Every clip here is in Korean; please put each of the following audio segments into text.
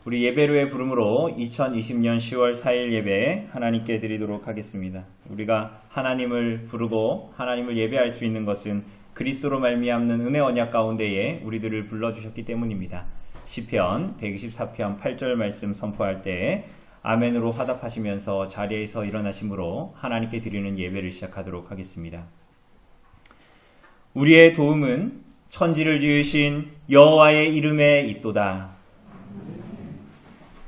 우리 예배로의 부름으로 2020년 10월 4일 예배 하나님께 드리도록 하겠습니다. 우리가 하나님을 부르고 하나님을 예배할 수 있는 것은 그리스도로 말미암는 은혜 언약 가운데에 우리들을 불러주셨기 때문입니다. 시편 124편 8절 말씀 선포할 때 아멘으로 화답하시면서 자리에서 일어나심으로 하나님께 드리는 예배를 시작하도록 하겠습니다. 우리의 도움은 천지를 지으신 여호와의 이름에 있도다.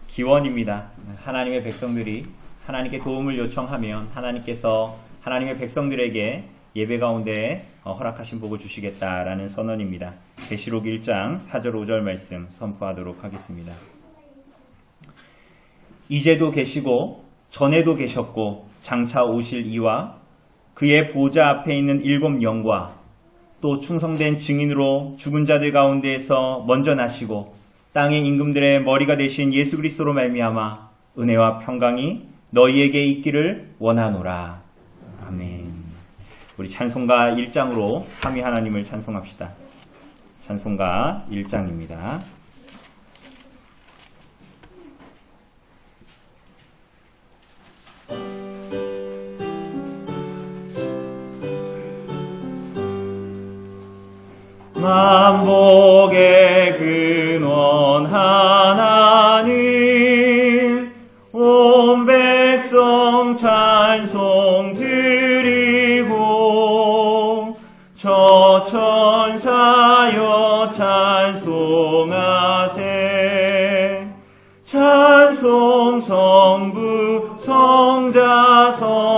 기원입니다. 하나님의 백성들이 하나님께 도움을 요청하면 하나님께서 하나님의 백성들에게 예배 가운데 허락하신 복을 주시겠다라는 선언입니다. 계시록 1장 4절 5절 말씀 선포하도록 하겠습니다. 이제도 계시고 전에도 계셨고 장차 오실 이와 그의 보좌 앞에 있는 7 영과 또 충성된 증인으로 죽은 자들 가운데에서 먼저 나시고 땅의 임금들의 머리가 되신 예수 그리스도로 말미암아 은혜와 평강이 너희에게 있기를 원하노라. 아멘. 우리 찬송가 1장으로 삼위 하나님을 찬송합시다. 찬송가 1장입니다. 만복의 근원 하나님 온 백성 찬송 드리고 저 천사여 찬송하세 찬송 성부 성자 성령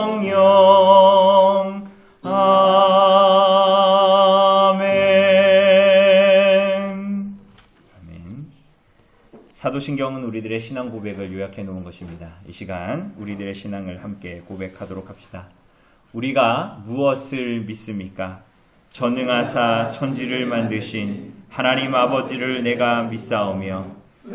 사도신경은 우리들의 신앙 고백을 요약해 놓은 것입니다. 이 시간 우리들의 신앙을 함께 고백하도록 합시다. 우리가 무엇을 믿습니까? 전능하사 천지를 만드신 하나님 아버지를 내가 믿사오며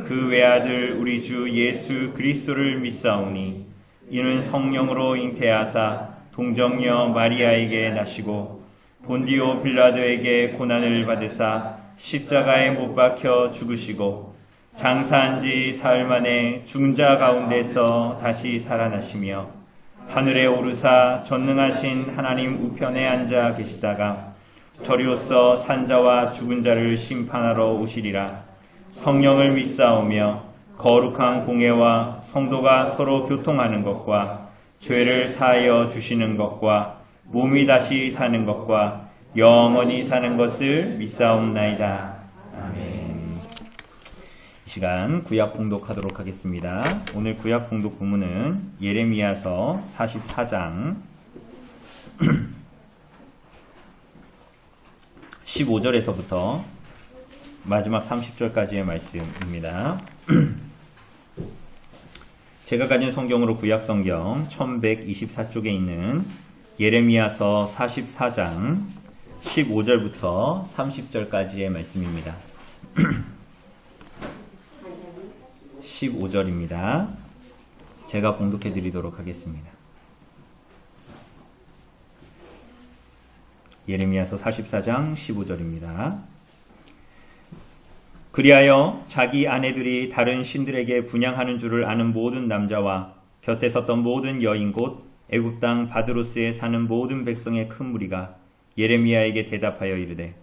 그 외아들 우리 주 예수 그리스도를 믿사오니 이는 성령으로 잉태하사 동정녀 마리아에게 나시고 본디오 빌라도에게 고난을 받으사 십자가에 못 박혀 죽으시고 장사한 지 사흘 만에 죽은 자 가운데서 다시 살아나시며 하늘에 오르사 전능하신 하나님 우편에 앉아 계시다가 저리로서 산자와 죽은 자를 심판하러 오시리라. 성령을 믿사오며 거룩한 공예와 성도가 서로 교통하는 것과 죄를 사하여 주시는 것과 몸이 다시 사는 것과 영원히 사는 것을 믿사옵나이다. 아멘. 시간 구약 봉독하도록 하겠습니다. 오늘 구약 봉독 본문은 예레미야서 44장 15절에서부터 마지막 30절까지의 말씀입니다. 제가 가진 성경으로 구약 성경 1124쪽에 있는 예레미야서 44장 15절부터 30절까지의 말씀입니다. 15절입니다. 제가 봉독해 드리도록 하겠습니다. 예레미야서 44장 15절입니다. 그리하여 자기 아내들이 다른 신들에게 분향하는 줄을 아는 모든 남자와 곁에 섰던 모든 여인 곧 애굽 땅 바드로스에 사는 모든 백성의 큰 무리가 예레미야에게 대답하여 이르되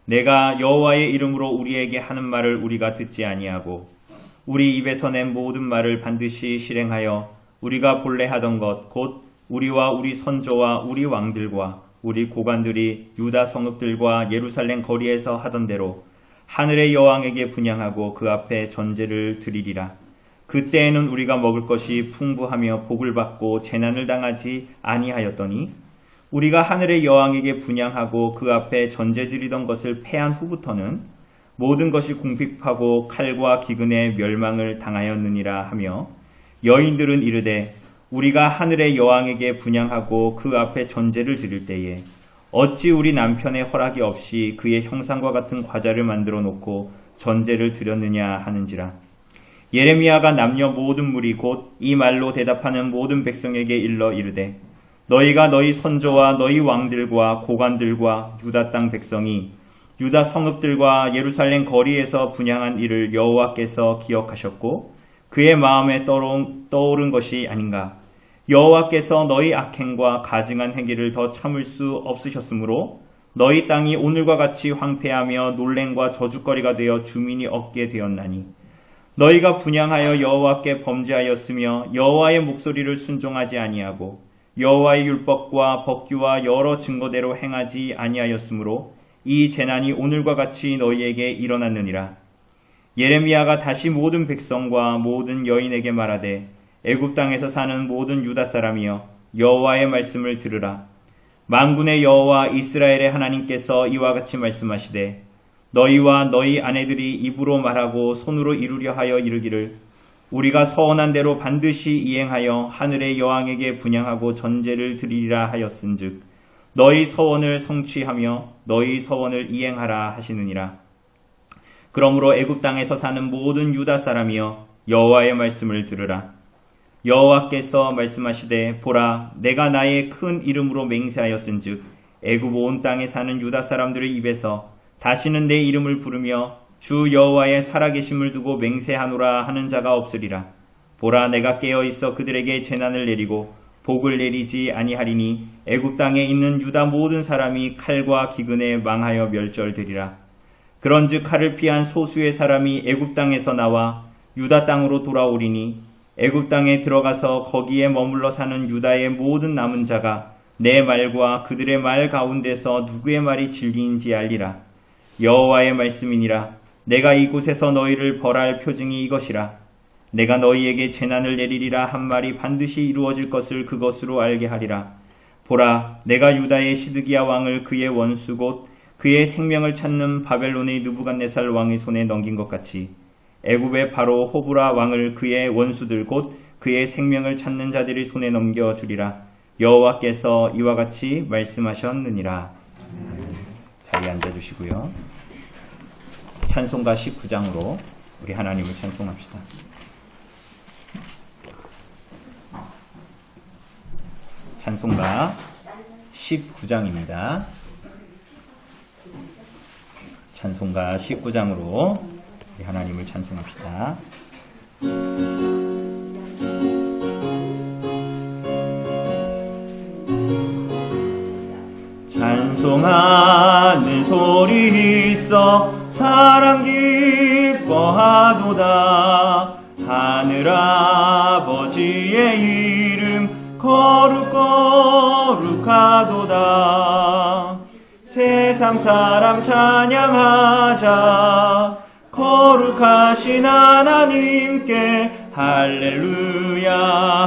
내가 여호와의 이름으로 우리에게 하는 말을 우리가 듣지 아니하고 우리 입에서 낸 모든 말을 반드시 실행하여 우리가 본래 하던 것 곧 우리와 우리 선조와 우리 왕들과 우리 고관들이 유다 성읍들과 예루살렘 거리에서 하던 대로 하늘의 여왕에게 분향하고 그 앞에 전제를 드리리라. 그때에는 우리가 먹을 것이 풍부하며 복을 받고 재난을 당하지 아니하였더니 우리가 하늘의 여왕에게 분향하고 그 앞에 전제 드리던 것을 패한 후부터는 모든 것이 궁핍하고 칼과 기근에 멸망을 당하였느니라 하며 여인들은 이르되 우리가 하늘의 여왕에게 분향하고 그 앞에 전제를 드릴 때에 어찌 우리 남편의 허락이 없이 그의 형상과 같은 과자를 만들어 놓고 전제를 드렸느냐 하는지라. 예레미야가 남녀 모든 무리 곧 이 말로 대답하는 모든 백성에게 일러 이르되 너희가 너희 선조와 너희 왕들과 고관들과 유다 땅 백성이 유다 성읍들과 예루살렘 거리에서 분향한 일을 여호와께서 기억하셨고 그의 마음에 떠오른 것이 아닌가. 여호와께서 너희 악행과 가증한 행위를 더 참을 수 없으셨으므로 너희 땅이 오늘과 같이 황폐하며 놀랭과 저주거리가 되어 주민이 없게 되었나니 너희가 분향하여 여호와께 범죄하였으며 여호와의 목소리를 순종하지 아니하고 여호와의 율법과 법규와 여러 증거대로 행하지 아니하였으므로 이 재난이 오늘과 같이 너희에게 일어났느니라. 예레미야가 다시 모든 백성과 모든 여인에게 말하되 애굽 땅에서 사는 모든 유다 사람이여 여호와의 말씀을 들으라. 만군의 여호와 이스라엘의 하나님께서 이와 같이 말씀하시되 너희와 너희 아내들이 입으로 말하고 손으로 이루려 하여 이르기를 우리가 서원한 대로 반드시 이행하여 하늘의 여왕에게 분향하고 전제를 드리리라 하였은즉 너희 서원을 성취하며 너희 서원을 이행하라 하시느니라. 그러므로 애굽 땅에서 사는 모든 유다 사람이여 여호와의 말씀을 들으라. 여호와께서 말씀하시되 보라 내가 나의 큰 이름으로 맹세하였은즉 애굽 온 땅에 사는 유다 사람들의 입에서 다시는 내 이름을 부르며 주 여호와의 살아계심을 두고 맹세하노라 하는 자가 없으리라. 보라 내가 깨어있어 그들에게 재난을 내리고 복을 내리지 아니하리니 애굽 땅에 있는 유다 모든 사람이 칼과 기근에 망하여 멸절되리라. 그런즉 칼을 피한 소수의 사람이 애굽 땅에서 나와 유다 땅으로 돌아오리니 애굽 땅에 들어가서 거기에 머물러 사는 유다의 모든 남은 자가 내 말과 그들의 말 가운데서 누구의 말이 진리인지 알리라. 여호와의 말씀이니라. 내가 이곳에서 너희를 벌할 표징이 이것이라. 내가 너희에게 재난을 내리리라 한 말이 반드시 이루어질 것을 그것으로 알게 하리라. 보라 내가 유다의 시드기야 왕을 그의 원수 곧 그의 생명을 찾는 바벨론의 느부갓네살 왕의 손에 넘긴 것 같이 애굽의 바로 호브라 왕을 그의 원수들 곧 그의 생명을 찾는 자들의 손에 넘겨주리라. 여호와께서 이와 같이 말씀하셨느니라. 자리에 앉아주시고요. 찬송가 19장으로 우리 하나님을 찬송합시다. 찬송가 19장입니다. 찬송가 19장으로 우리 하나님을 찬송합시다. 찬송하는 소리 있어 사랑 기뻐하도다. 하늘아버지의 이름 거룩거룩하도다. 세상 사람 찬양하자. 거룩하신 하나님께 할렐루야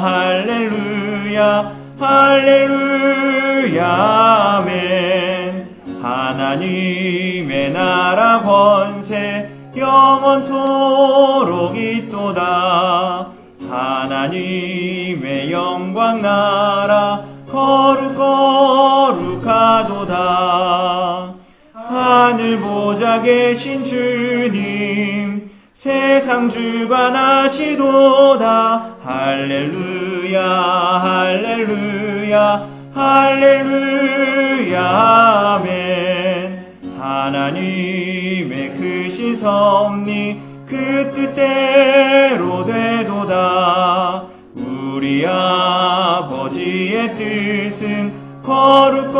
할렐루야 할렐루야 아멘. 하나님의 나라 권세 영원토록 있도다. 하나님의 영광 나라 거룩거룩하도다. 하늘 보좌 계신 주님 세상 주관하시도다. 할렐루야 할렐루야 할렐루야 아멘. 하나님의 크신 섭리 그 뜻대로 되도다. 우리 아버지의 뜻은 거룩거룩하도다.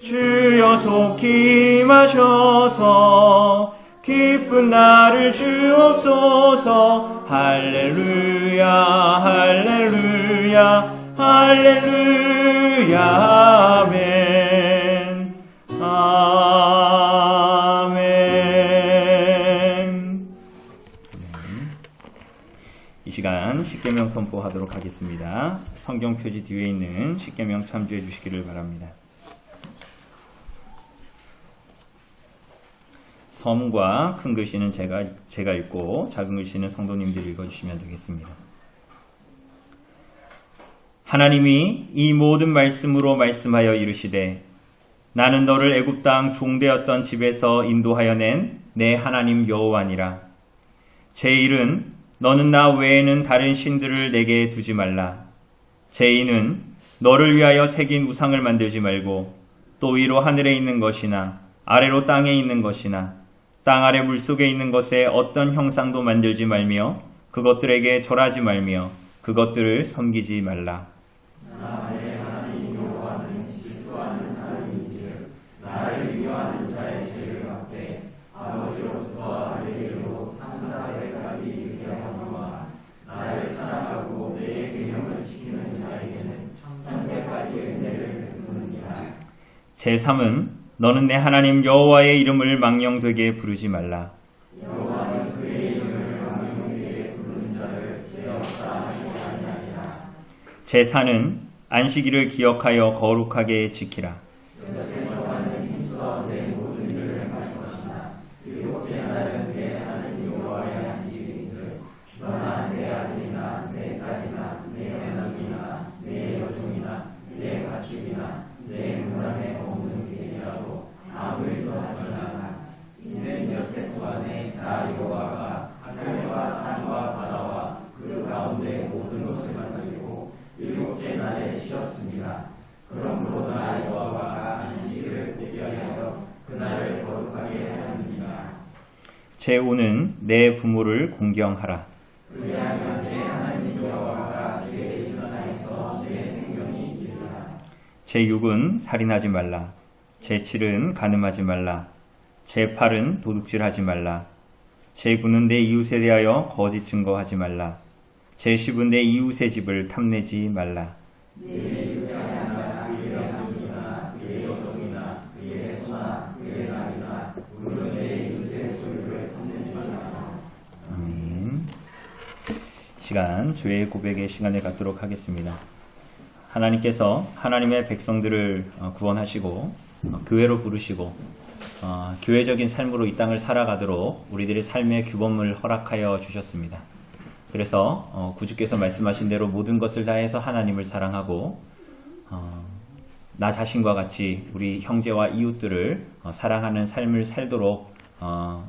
주여 속히 임하셔서 기쁜 날을 주옵소서. 할렐루야 할렐루야 할렐루야 아멘 아멘. 이 시간 십계명 선포하도록 하겠습니다. 성경 표지 뒤에 있는 십계명 참조해 주시기를 바랍니다. 섬과 큰 글씨는 제가 읽고 작은 글씨는 성도님들이 읽어주시면 되겠습니다. 하나님이 이 모든 말씀으로 말씀하여 이르시되 나는 너를 애굽 땅 종되었던 집에서 인도하여 낸 내 하나님 여호와니라. 제1은 너는 나 외에는 다른 신들을 내게 두지 말라. 제2는 너를 위하여 새긴 우상을 만들지 말고 또 위로 하늘에 있는 것이나 아래로 땅에 있는 것이나 땅 아래 물속에 있는 것에 어떤 형상도 만들지 말며 그것들에게 절하지 말며 그것들을 섬기지 말라. 제3은 너는 내 하나님 여호와의 이름을 망령되게 부르지 말라. 여호와는 그의 이름을 망령되게 부르는 자를 죄 없다 하지 아니하리라. 제4는 안식일을 기억하여 거룩하게 지키라. 제5는 내 부모를 공경하라. 제6은 살인하지 말라. 제7은 간음하지 말라. 제8은 도둑질하지 말라. 제9는 내 이웃에 대하여 거짓 증거하지 말라. 제10은 내 이웃의 집을 탐내지 말라. 시간, 주의 고백의 시간을 갖도록 하겠습니다. 하나님께서 하나님의 백성들을 구원하시고 교회로 부르시고 교회적인 삶으로 이 땅을 살아가도록 우리들의 삶의 규범을 허락하여 주셨습니다. 그래서 구주께서 말씀하신 대로 모든 것을 다해서 하나님을 사랑하고 나 자신과 같이 우리 형제와 이웃들을 사랑하는 삶을 살도록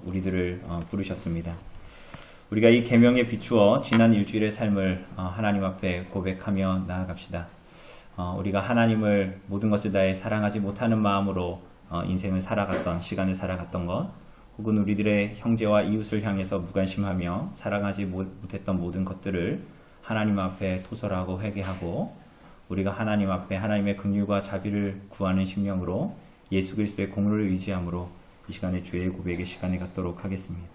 우리들을 부르셨습니다. 우리가 이 계명에 비추어 지난 일주일의 삶을 하나님 앞에 고백하며 나아갑시다. 우리가 하나님을 모든 것을 다해 사랑하지 못하는 마음으로 인생을 살아갔던, 시간을 살아갔던 것, 혹은 우리들의 형제와 이웃을 향해서 무관심하며 사랑하지 못했던 모든 것들을 하나님 앞에 토설하고 회개하고 우리가 하나님 앞에 하나님의 긍휼과 자비를 구하는 심령으로 예수 그리스도의 공로를 의지함으로 이 시간에 주의 고백의 시간을 갖도록 하겠습니다.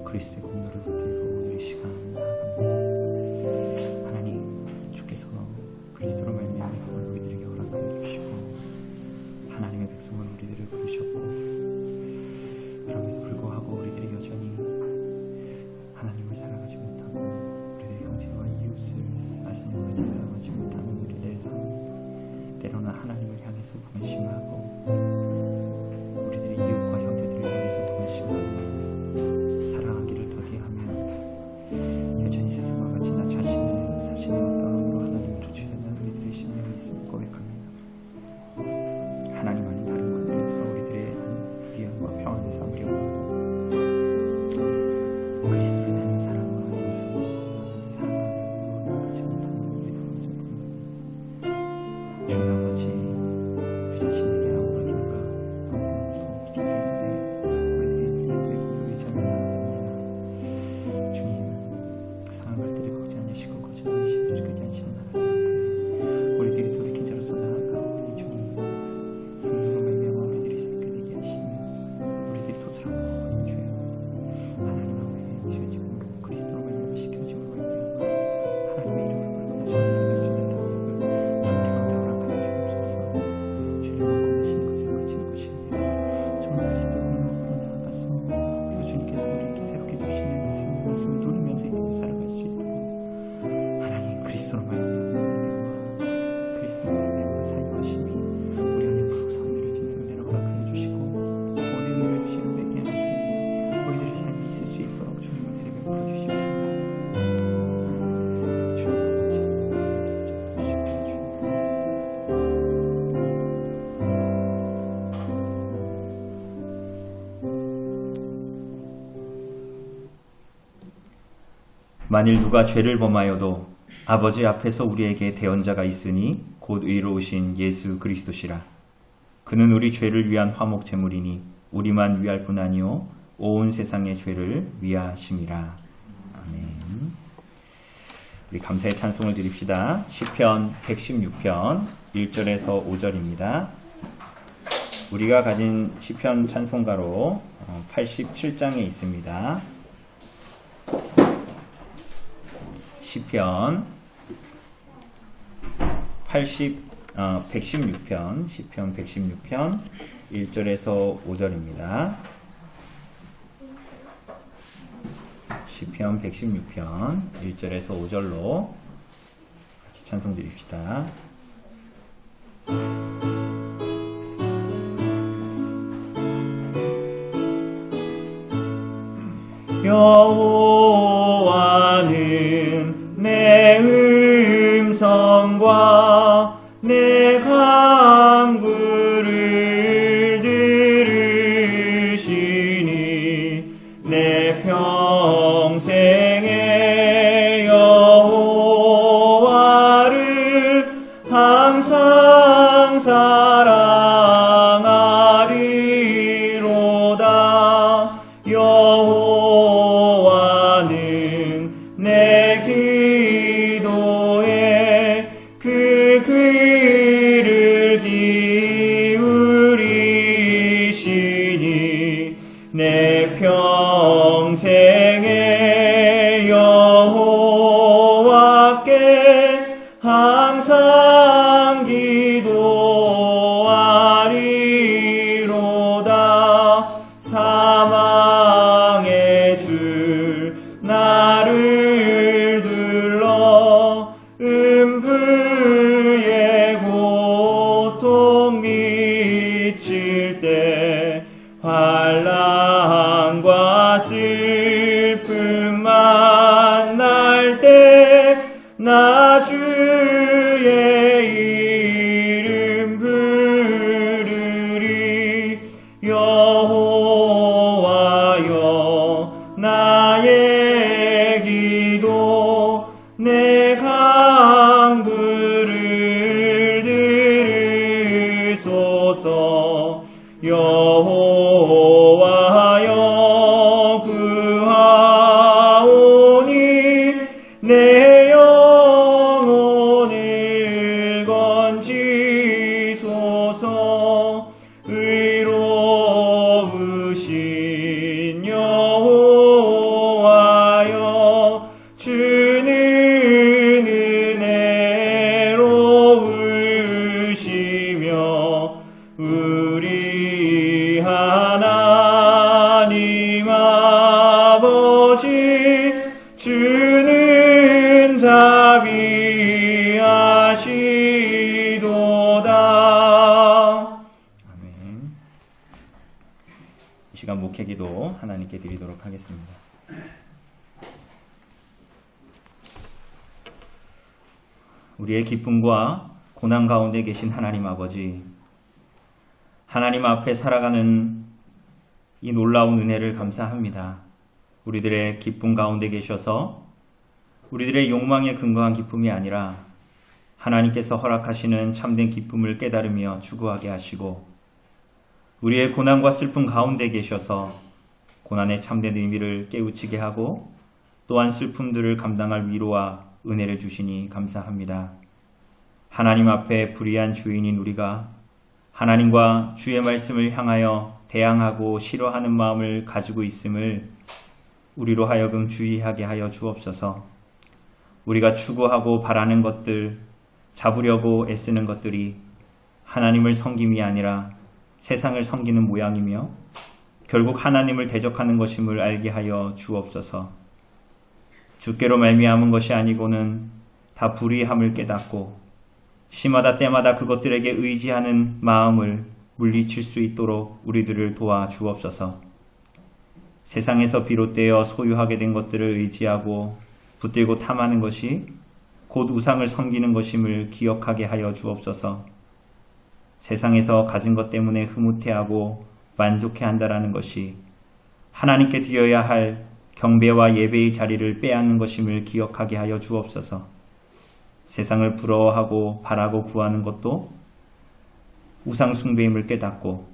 그리스도의 공로를 붙들고 오늘 이 시간 나아갑니다. 하나님, 주께서 그리스도로 말미암아 구원 우리들에게 허락하여 주시고 하나님의 백성을 우리들을 부르셨고 그럼에도 불구하고 우리들이 여전히 하나님을 사랑하지 못하고 우리들의 형제와 이웃을 나 자신과 같이 사랑하지 못하는 우리들의 삶, 때로는 하나님을 향해서 무관심하고 우리들의 이웃과 형제들을 향해서 무관심하고 사랑하기를 더디 만일 누가 죄를 범하여도 아버지 앞에서 우리에게 대언자가 있으니 곧 의로우신 예수 그리스도시라. 그는 우리 죄를 위한 화목 제물이니 우리만 위할 뿐 아니요 온 세상의 죄를 위하심이라. 아멘. 우리 감사의 찬송을 드립시다. 시편 116편 1절에서 5절입니다. 우리가 가진 시편 찬송가로 87장에 있습니다. 시편 116편 시편 116편 1절에서 5절입니다. 시편 116편 1절에서 5절로 같이 찬송 드립시다. 여호와는 내 음성과 내 간구를 들으시니 내 평생에 여호와를 항상 사랑하리로다. 여호와는 내 기도에 그 귀를 기울이시니 내 평생에 여호와께 항상 기도하리로다. 사망의 줄 나를 둘러 음부의 고통 미칠 때 환난과 슬픔 만날 때 나 주의 이름 부르리. 여호와여 나의 기도 내 간구를 들으소서. 여호와여 구하오니 내 영혼을 건지소서. 의로우신 여호와여 주는 은혜로우시며 우리 하나님 아버지 주는 자비하시도다. 아멘. 이 시간 목회기도 하나님께 드리도록 하겠습니다. 우리의 기쁨과 고난 가운데 계신 하나님 아버지, 하나님 앞에 살아가는 이 놀라운 은혜를 감사합니다. 우리들의 기쁨 가운데 계셔서 우리들의 욕망에 근거한 기쁨이 아니라 하나님께서 허락하시는 참된 기쁨을 깨달으며 추구하게 하시고, 우리의 고난과 슬픔 가운데 계셔서 고난의 참된 의미를 깨우치게 하고 또한 슬픔들을 감당할 위로와 은혜를 주시니 감사합니다. 하나님 앞에 불의한 주인인 우리가 하나님과 주의 말씀을 향하여 대항하고 싫어하는 마음을 가지고 있음을 우리로 하여금 주의하게 하여 주옵소서. 우리가 추구하고 바라는 것들, 잡으려고 애쓰는 것들이 하나님을 섬김이 아니라 세상을 섬기는 모양이며 결국 하나님을 대적하는 것임을 알게 하여 주옵소서. 주께로 말미암은 것이 아니고는 다 불의함을 깨닫고 시마다 때마다 그것들에게 의지하는 마음을 물리칠 수 있도록 우리들을 도와 주옵소서. 세상에서 비롯되어 소유하게 된 것들을 의지하고 붙들고 탐하는 것이 곧 우상을 섬기는 것임을 기억하게 하여 주옵소서. 세상에서 가진 것 때문에 흐뭇해하고 만족해한다라는 것이 하나님께 드려야 할 경배와 예배의 자리를 빼앗는 것임을 기억하게 하여 주옵소서. 세상을 부러워하고 바라고 구하는 것도 우상 숭배임을 깨닫고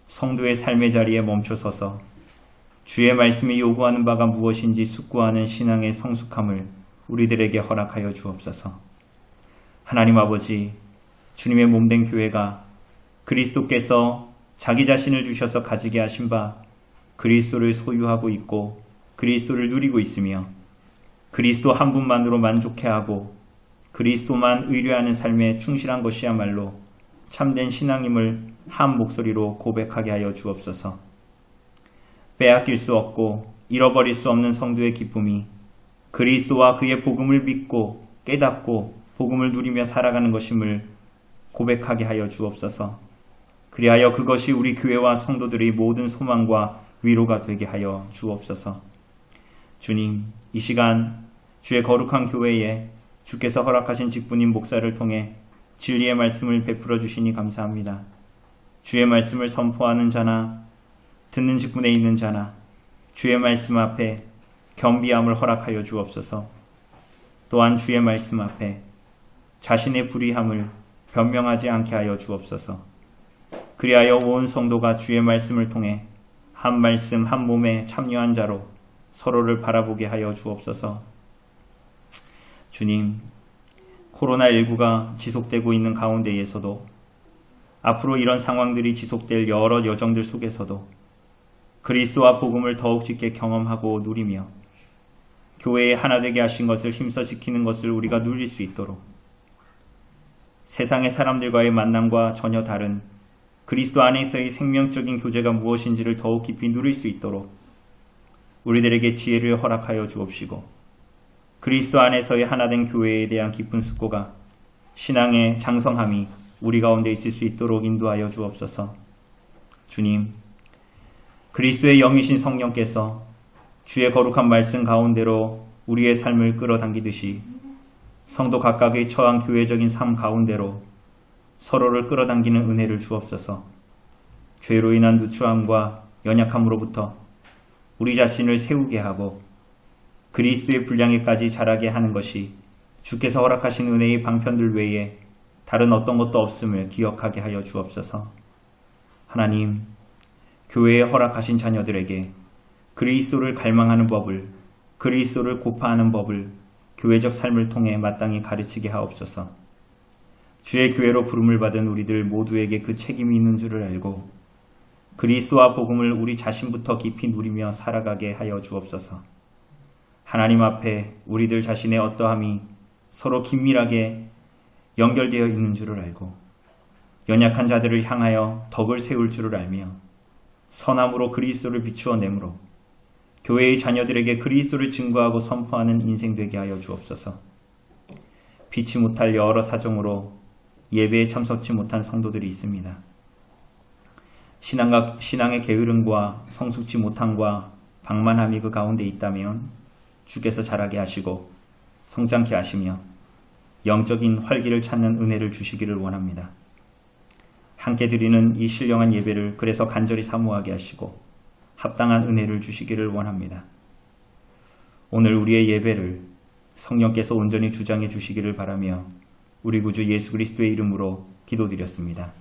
성도의 삶의 자리에 멈춰서서 주의 말씀이 요구하는 바가 무엇인지 숙고하는 신앙의 성숙함을 우리들에게 허락하여 주옵소서. 하나님 아버지, 주님의 몸된 교회가 그리스도께서 자기 자신을 주셔서 가지게 하신 바 그리스도를 소유하고 있고 그리스도를 누리고 있으며 그리스도 한 분만으로 만족해하고 그리스도만 의뢰하는 삶에 충실한 것이야말로 참된 신앙임을 한 목소리로 고백하게 하여 주옵소서. 빼앗길 수 없고 잃어버릴 수 없는 성도의 기쁨이 그리스도와 그의 복음을 믿고 깨닫고 복음을 누리며 살아가는 것임을 고백하게 하여 주옵소서. 그리하여 그것이 우리 교회와 성도들의 모든 소망과 위로가 되게 하여 주옵소서. 주님, 이 시간 주의 거룩한 교회에 주께서 허락하신 직분인 목사를 통해 진리의 말씀을 베풀어 주시니 감사합니다. 주의 말씀을 선포하는 자나 듣는 직분에 있는 자나 주의 말씀 앞에 겸비함을 허락하여 주옵소서. 또한 주의 말씀 앞에 자신의 불의함을 변명하지 않게 하여 주옵소서. 그리하여 온 성도가 주의 말씀을 통해 한 말씀 한 몸에 참여한 자로 서로를 바라보게 하여 주옵소서. 주님, 코로나19가 지속되고 있는 가운데에서도 앞으로 이런 상황들이 지속될 여러 여정들 속에서도 그리스도와 복음을 더욱 짙게 경험하고 누리며 교회에 하나 되게 하신 것을 힘써 지키는 것을 우리가 누릴 수 있도록 세상의 사람들과의 만남과 전혀 다른 그리스도 안에서의 생명적인 교제가 무엇인지를 더욱 깊이 누릴 수 있도록 우리들에게 지혜를 허락하여 주옵시고 그리스도 안에서의 하나된 교회에 대한 깊은 숙고가 신앙의 장성함이 우리 가운데 있을 수 있도록 인도하여 주옵소서. 주님, 그리스도의 영이신 성령께서 주의 거룩한 말씀 가운데로 우리의 삶을 끌어당기듯이 성도 각각의 처한 교회적인 삶 가운데로 서로를 끌어당기는 은혜를 주옵소서. 죄로 인한 누추함과 연약함으로부터 우리 자신을 세우게 하고 그리스도의 분량에까지 자라게 하는 것이 주께서 허락하신 은혜의 방편들 외에 다른 어떤 것도 없음을 기억하게 하여 주옵소서. 하나님, 교회에 허락하신 자녀들에게 그리스도를 갈망하는 법을, 그리스도를 고파하는 법을 교회적 삶을 통해 마땅히 가르치게 하옵소서. 주의 교회로 부름을 받은 우리들 모두에게 그 책임이 있는 줄을 알고 그리스도와 복음을 우리 자신부터 깊이 누리며 살아가게 하여 주옵소서. 하나님 앞에 우리들 자신의 어떠함이 서로 긴밀하게 연결되어 있는 줄을 알고 연약한 자들을 향하여 덕을 세울 줄을 알며 선함으로 그리스도를 비추어 내므로 교회의 자녀들에게 그리스도를 증거하고 선포하는 인생 되게 하여 주옵소서. 피치 못할 여러 사정으로 예배에 참석치 못한 성도들이 있습니다. 신앙의 게으름과 성숙치 못함과 방만함이 그 가운데 있다면 주께서 자라게 하시고 성장케 하시며 영적인 활기를 찾는 은혜를 주시기를 원합니다. 함께 드리는 이 신령한 예배를 그래서 간절히 사모하게 하시고 합당한 은혜를 주시기를 원합니다. 오늘 우리의 예배를 성령께서 온전히 주장해 주시기를 바라며 우리 구주 예수 그리스도의 이름으로 기도드렸습니다.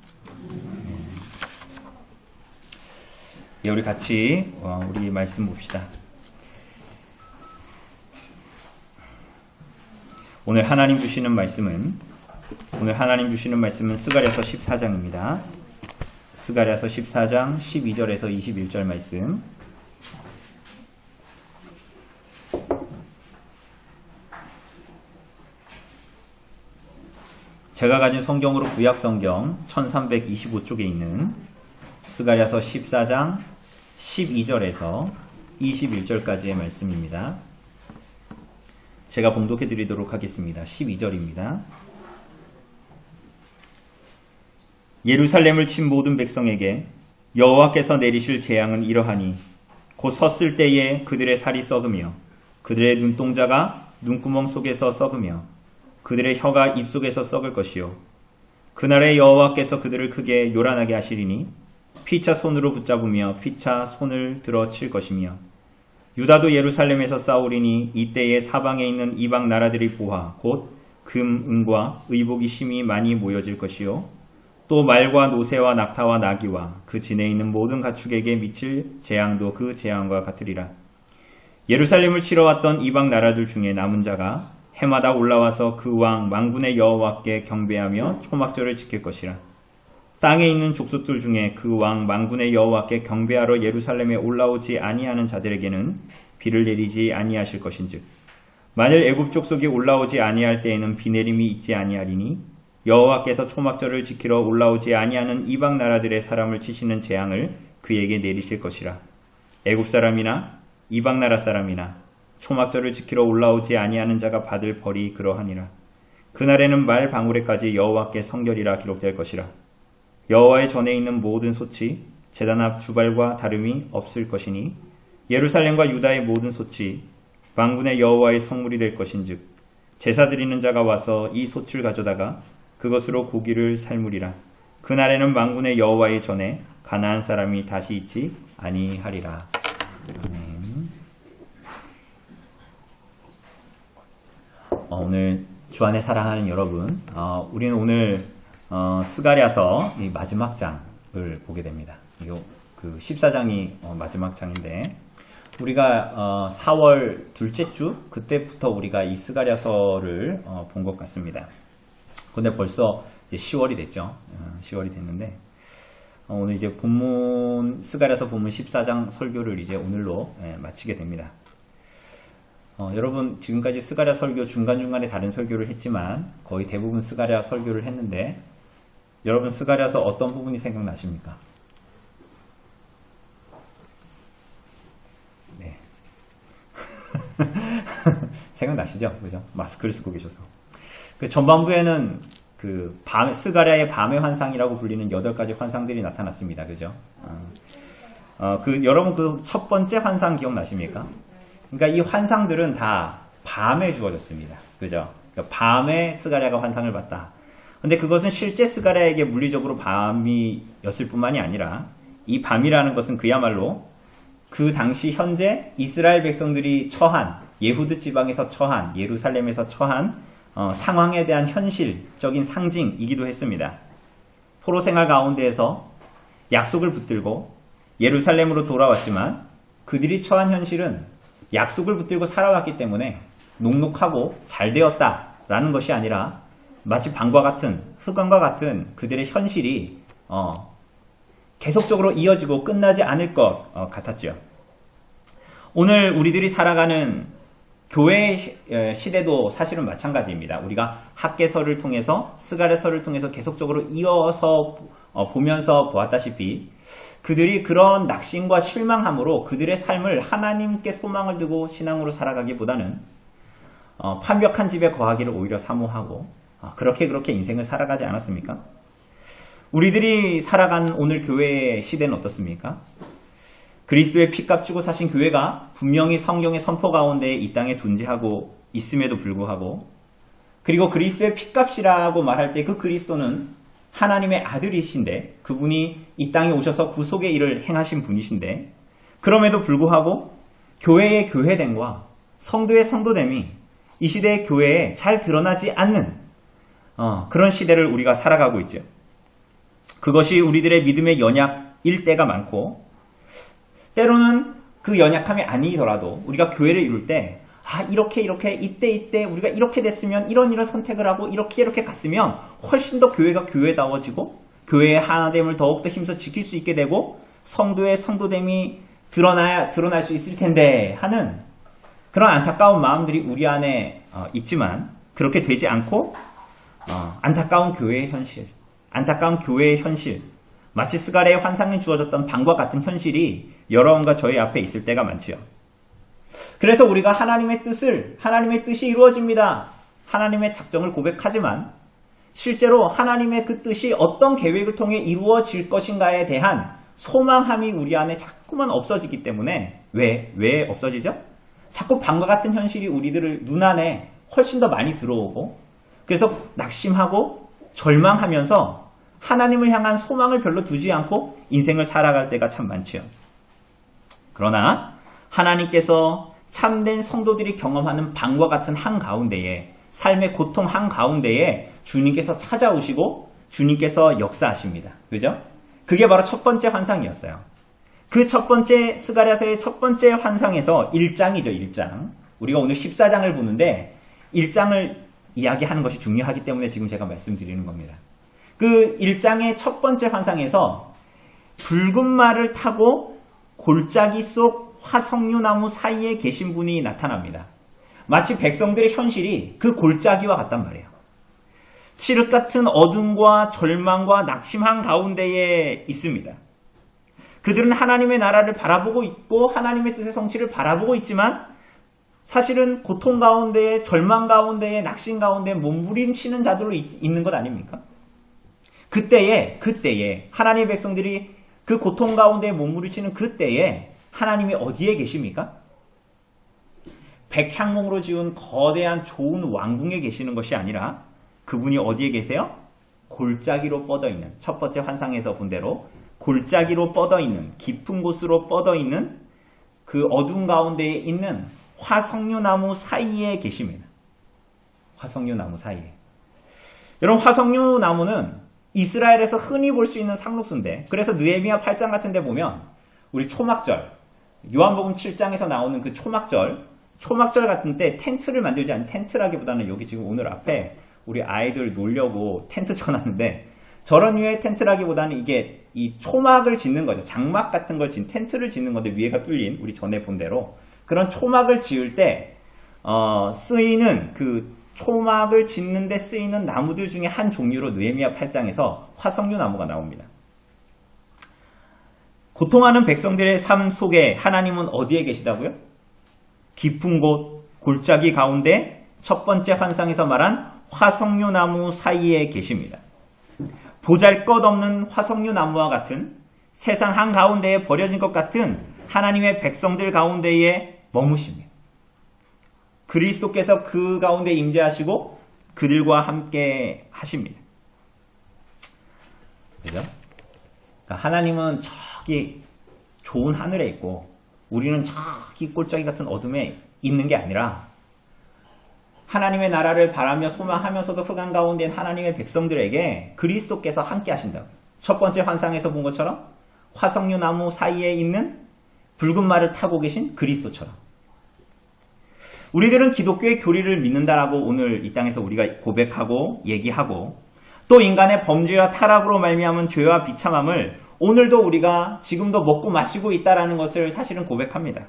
예, 우리 같이 우리 말씀 봅시다. 오늘 하나님 주시는 말씀은 스가랴서 14장입니다. 스가랴서 14장 12절에서 21절 말씀. 제가 가진 성경으로 구약성경 1325쪽에 있는 스가랴서 14장 12절에서 21절까지의 말씀입니다. 제가 봉독해 드리도록 하겠습니다. 12절입니다. 예루살렘을 친 모든 백성에게 여호와께서 내리실 재앙은 이러하니 곧 섰을 때에 그들의 살이 썩으며 그들의 눈동자가 눈구멍 속에서 썩으며 그들의 혀가 입속에서 썩을 것이요 그날에 여호와께서 그들을 크게 요란하게 하시리니 피차 손으로 붙잡으며 피차 손을 들어 칠 것이며 유다도 예루살렘에서 싸우리니 이때에 사방에 있는 이방 나라들이 보아 곧 금, 은과 의복이 심히 많이 모여질 것이요 또 말과 노새와 낙타와 나귀와 그 진에 있는 모든 가축에게 미칠 재앙도 그 재앙과 같으리라. 예루살렘을 치러 왔던 이방 나라들 중에 남은 자가 해마다 올라와서 그 왕 만군의 여호와께 경배하며 초막절을 지킬 것이라. 땅에 있는 족속들 중에 그 왕 만군의 여호와께 경배하러 예루살렘에 올라오지 아니하는 자들에게는 비를 내리지 아니하실 것인즉 만일 애굽 족속이 올라오지 아니할 때에는 비 내림이 있지 아니하리니 여호와께서 초막절을 지키러 올라오지 아니하는 이방 나라들의 사람을 치시는 재앙을 그에게 내리실 것이라. 애굽 사람이나 이방 나라 사람이나 초막절을 지키러 올라오지 아니하는 자가 받을 벌이 그러하니라. 그날에는 말 방울에까지 여호와께 성결이라 기록될 것이라. 여호와의 전에 있는 모든 소치 제단 앞 주발과 다름이 없을 것이니 예루살렘과 유다의 모든 소치 만군의 여호와의 성물이 될 것인즉 제사 드리는 자가 와서 이 소치를 가져다가 그것으로 고기를 삶으리라. 그날에는 만군의 여호와의 전에 가나안 사람이 다시 있지 아니하리라. 오늘 주안에 사랑하는 여러분, 우리는 오늘 스가랴서 마지막 장을 보게 됩니다. 이거 그 14장이 마지막 장인데 우리가 4월 둘째 주 그때부터 우리가 이 스가랴서를 본 것 같습니다. 근데 벌써 이제 10월이 됐죠. 10월이 됐는데 오늘 이제 본문 스가랴서 본문 14장 설교를 이제 오늘로 마치게 됩니다. 여러분 지금까지 스가랴 설교 중간중간에 다른 설교를 했지만 거의 대부분 스가랴 설교를 했는데 여러분 스가랴서 어떤 부분이 생각나십니까? 네. 생각나시죠? 그죠? 마스크를 쓰고 계셔서. 그 전반부에는 그 스가랴의 밤의 환상이라고 불리는 8가지 환상들이 나타났습니다. 그죠? 여러분 그 첫 번째 환상 기억나십니까? 그러니까 이 환상들은 다 밤에 주어졌습니다. 그죠? 그러니까 밤에 스가랴가 환상을 봤다. 근데 그것은 실제 스가랴에게 물리적으로 밤이었을 뿐만이 아니라 이 밤이라는 것은 그야말로 그 당시 현재 이스라엘 백성들이 처한 예후드 지방에서 처한 예루살렘에서 처한 상황에 대한 현실적인 상징이기도 했습니다. 포로 생활 가운데에서 약속을 붙들고 예루살렘으로 돌아왔지만 그들이 처한 현실은 약속을 붙들고 살아왔기 때문에 녹록하고 잘 되었다라는 것이 아니라 마치 밤과 같은 흑암과 같은 그들의 현실이 계속적으로 이어지고 끝나지 않을 것 같았죠. 오늘 우리들이 살아가는 교회 시대도 사실은 마찬가지입니다. 우리가 학개서를 통해서 스가랴서를 통해서 계속적으로 이어서 보면서 보았다시피 그들이 그런 낙심과 실망함으로 그들의 삶을 하나님께 소망을 두고 신앙으로 살아가기보다는 판벽한 집에 거하기를 오히려 사모하고 그렇게 인생을 살아가지 않았습니까? 우리들이 살아간 오늘 교회의 시대는 어떻습니까? 그리스도의 피값 주고 사신 교회가 분명히 성경의 선포 가운데 이 땅에 존재하고 있음에도 불구하고 그리고 그리스도의 피값이라고 말할 때 그 그리스도는 하나님의 아들이신데 그분이 이 땅에 오셔서 구속의 일을 행하신 분이신데 그럼에도 불구하고 교회의 교회됨과 성도의 성도됨이 이 시대의 교회에 잘 드러나지 않는 그런 시대를 우리가 살아가고 있죠. 그것이 우리들의 믿음의 연약일 때가 많고 때로는 그 연약함이 아니더라도 우리가 교회를 이룰 때 이렇게 이때 우리가 이렇게 됐으면 이런 선택을 하고 이렇게 갔으면 훨씬 더 교회가 교회다워지고 교회의 하나됨을 더욱더 힘써 지킬 수 있게 되고 성도의 성도됨이 드러날 수 있을 텐데 하는 그런 안타까운 마음들이 우리 안에 있지만 그렇게 되지 않고 안타까운 교회의 현실, 안타까운 교회의 현실 마치 스가랴의 환상에 주어졌던 밤과 같은 현실이 여러분과 저희 앞에 있을 때가 많지요. 그래서 우리가 하나님의 뜻이 이루어집니다. 하나님의 작정을 고백하지만 실제로 하나님의 그 뜻이 어떤 계획을 통해 이루어질 것인가에 대한 소망함이 우리 안에 자꾸만 없어지기 때문에 왜 없어지죠? 자꾸 밤과 같은 현실이 우리들을 눈 안에 훨씬 더 많이 들어오고 그래서 낙심하고 절망하면서 하나님을 향한 소망을 별로 두지 않고 인생을 살아갈 때가 참 많지요. 그러나 하나님께서 참된 성도들이 경험하는 방과 같은 한가운데에, 삶의 고통 한가운데에 주님께서 찾아오시고 주님께서 역사하십니다. 그죠? 그게 바로 첫 번째 환상이었어요. 그 첫 번째, 스가랴서의 첫 번째 환상에서 1장이죠, 1장. 우리가 오늘 14장을 보는데 1장을 이야기하는 것이 중요하기 때문에 지금 제가 말씀드리는 겁니다. 그 1장의 첫 번째 환상에서 붉은 말을 타고 골짜기 속 화석류나무 사이에 계신 분이 나타납니다. 마치 백성들의 현실이 그 골짜기와 같단 말이에요. 칠흑 같은 어둠과 절망과 낙심한 가운데에 있습니다. 그들은 하나님의 나라를 바라보고 있고 하나님의 뜻의 성취를 바라보고 있지만 사실은 고통 가운데에, 절망 가운데에, 낙심 가운데에 몸부림치는 자들로 있는 것 아닙니까? 그때에 하나님의 백성들이 그 고통 가운데에 몸부림치는 그때에 하나님이 어디에 계십니까? 백향목으로 지은 거대한 좋은 왕궁에 계시는 것이 아니라 그분이 어디에 계세요? 골짜기로 뻗어있는, 첫 번째 환상에서 본 대로 골짜기로 뻗어있는, 깊은 곳으로 뻗어있는 그 어둠 가운데에 있는 화석류나무 사이에 계십니다. 화석류나무 사이에. 여러분, 화석류나무는 이스라엘에서 흔히 볼 수 있는 상록수인데, 그래서 느헤미야 8장 같은 데 보면 우리 초막절, 요한복음 7장에서 나오는 그 초막절 같은 때 텐트를 만들지 않는, 텐트라기보다는 여기 지금 오늘 앞에 우리 아이들 놀려고 텐트 쳐놨는데, 저런 류의 텐트라기보다는 이게 이 초막을 짓는 거죠. 장막 같은 걸 짓는, 텐트를 짓는 건데 위에가 뚫린, 우리 전에 본 대로 그런 초막을 지을 때 쓰이는, 그 초막을 짓는데 쓰이는 나무들 중에 한 종류로 느헤미야 8장에서 화석류나무가 나옵니다. 고통하는 백성들의 삶 속에 하나님은 어디에 계시다고요? 깊은 곳, 골짜기 가운데 첫 번째 환상에서 말한 화석류나무 사이에 계십니다. 보잘것없는 화석류나무와 같은, 세상 한가운데에 버려진 것 같은 하나님의 백성들 가운데에 머무십니다. 그리스도께서 그 가운데 임재하시고 그들과 함께 하십니다. 그죠? 그러니까 하나님은 저기 좋은 하늘에 있고 우리는 저기 골짜기 같은 어둠에 있는 게 아니라 하나님의 나라를 바라며 소망하면서도 흑암 가운데 있는 하나님의 백성들에게 그리스도께서 함께 하신다고. 첫 번째 환상에서 본 것처럼 화석류나무 사이에 있는 붉은 말을 타고 계신 그리스도처럼. 우리들은 기독교의 교리를 믿는다라고 오늘 이 땅에서 우리가 고백하고 얘기하고, 또 인간의 범죄와 타락으로 말미암은 죄와 비참함을 오늘도 우리가 지금도 먹고 마시고 있다라는 것을 사실은 고백합니다.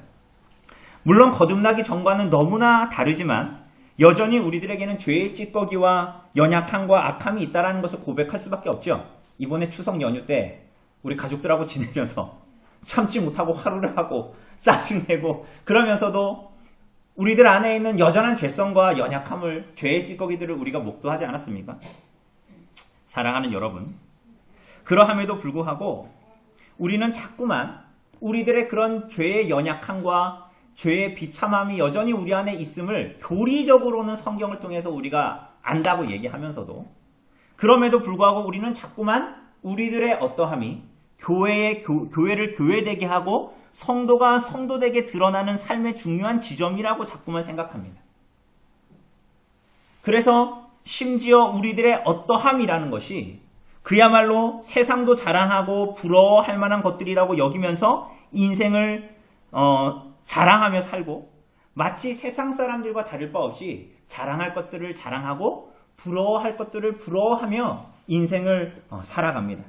물론 거듭나기 전과는 너무나 다르지만 여전히 우리들에게는 죄의 찌꺼기와 연약함과 악함이 있다는 것을 고백할 수밖에 없죠. 이번에 추석 연휴 때 우리 가족들하고 지내면서 참지 못하고 화를 하고 짜증내고 그러면서도 우리들 안에 있는 여전한 죄성과 연약함을, 죄의 찌꺼기들을 우리가 목도하지 않았습니까? 사랑하는 여러분, 그러함에도 불구하고 우리는 자꾸만 우리들의 그런 죄의 연약함과 죄의 비참함이 여전히 우리 안에 있음을 교리적으로는 성경을 통해서 우리가 안다고 얘기하면서도, 그럼에도 불구하고 우리는 자꾸만 우리들의 어떠함이 교회를 교회되게 하고 성도가 성도되게 드러나는 삶의 중요한 지점이라고 자꾸만 생각합니다. 그래서 심지어 우리들의 어떠함이라는 것이 그야말로 세상도 자랑하고 부러워할 만한 것들이라고 여기면서 인생을 자랑하며 살고, 마치 세상 사람들과 다를 바 없이 자랑할 것들을 자랑하고 부러워할 것들을 부러워하며 인생을 살아갑니다.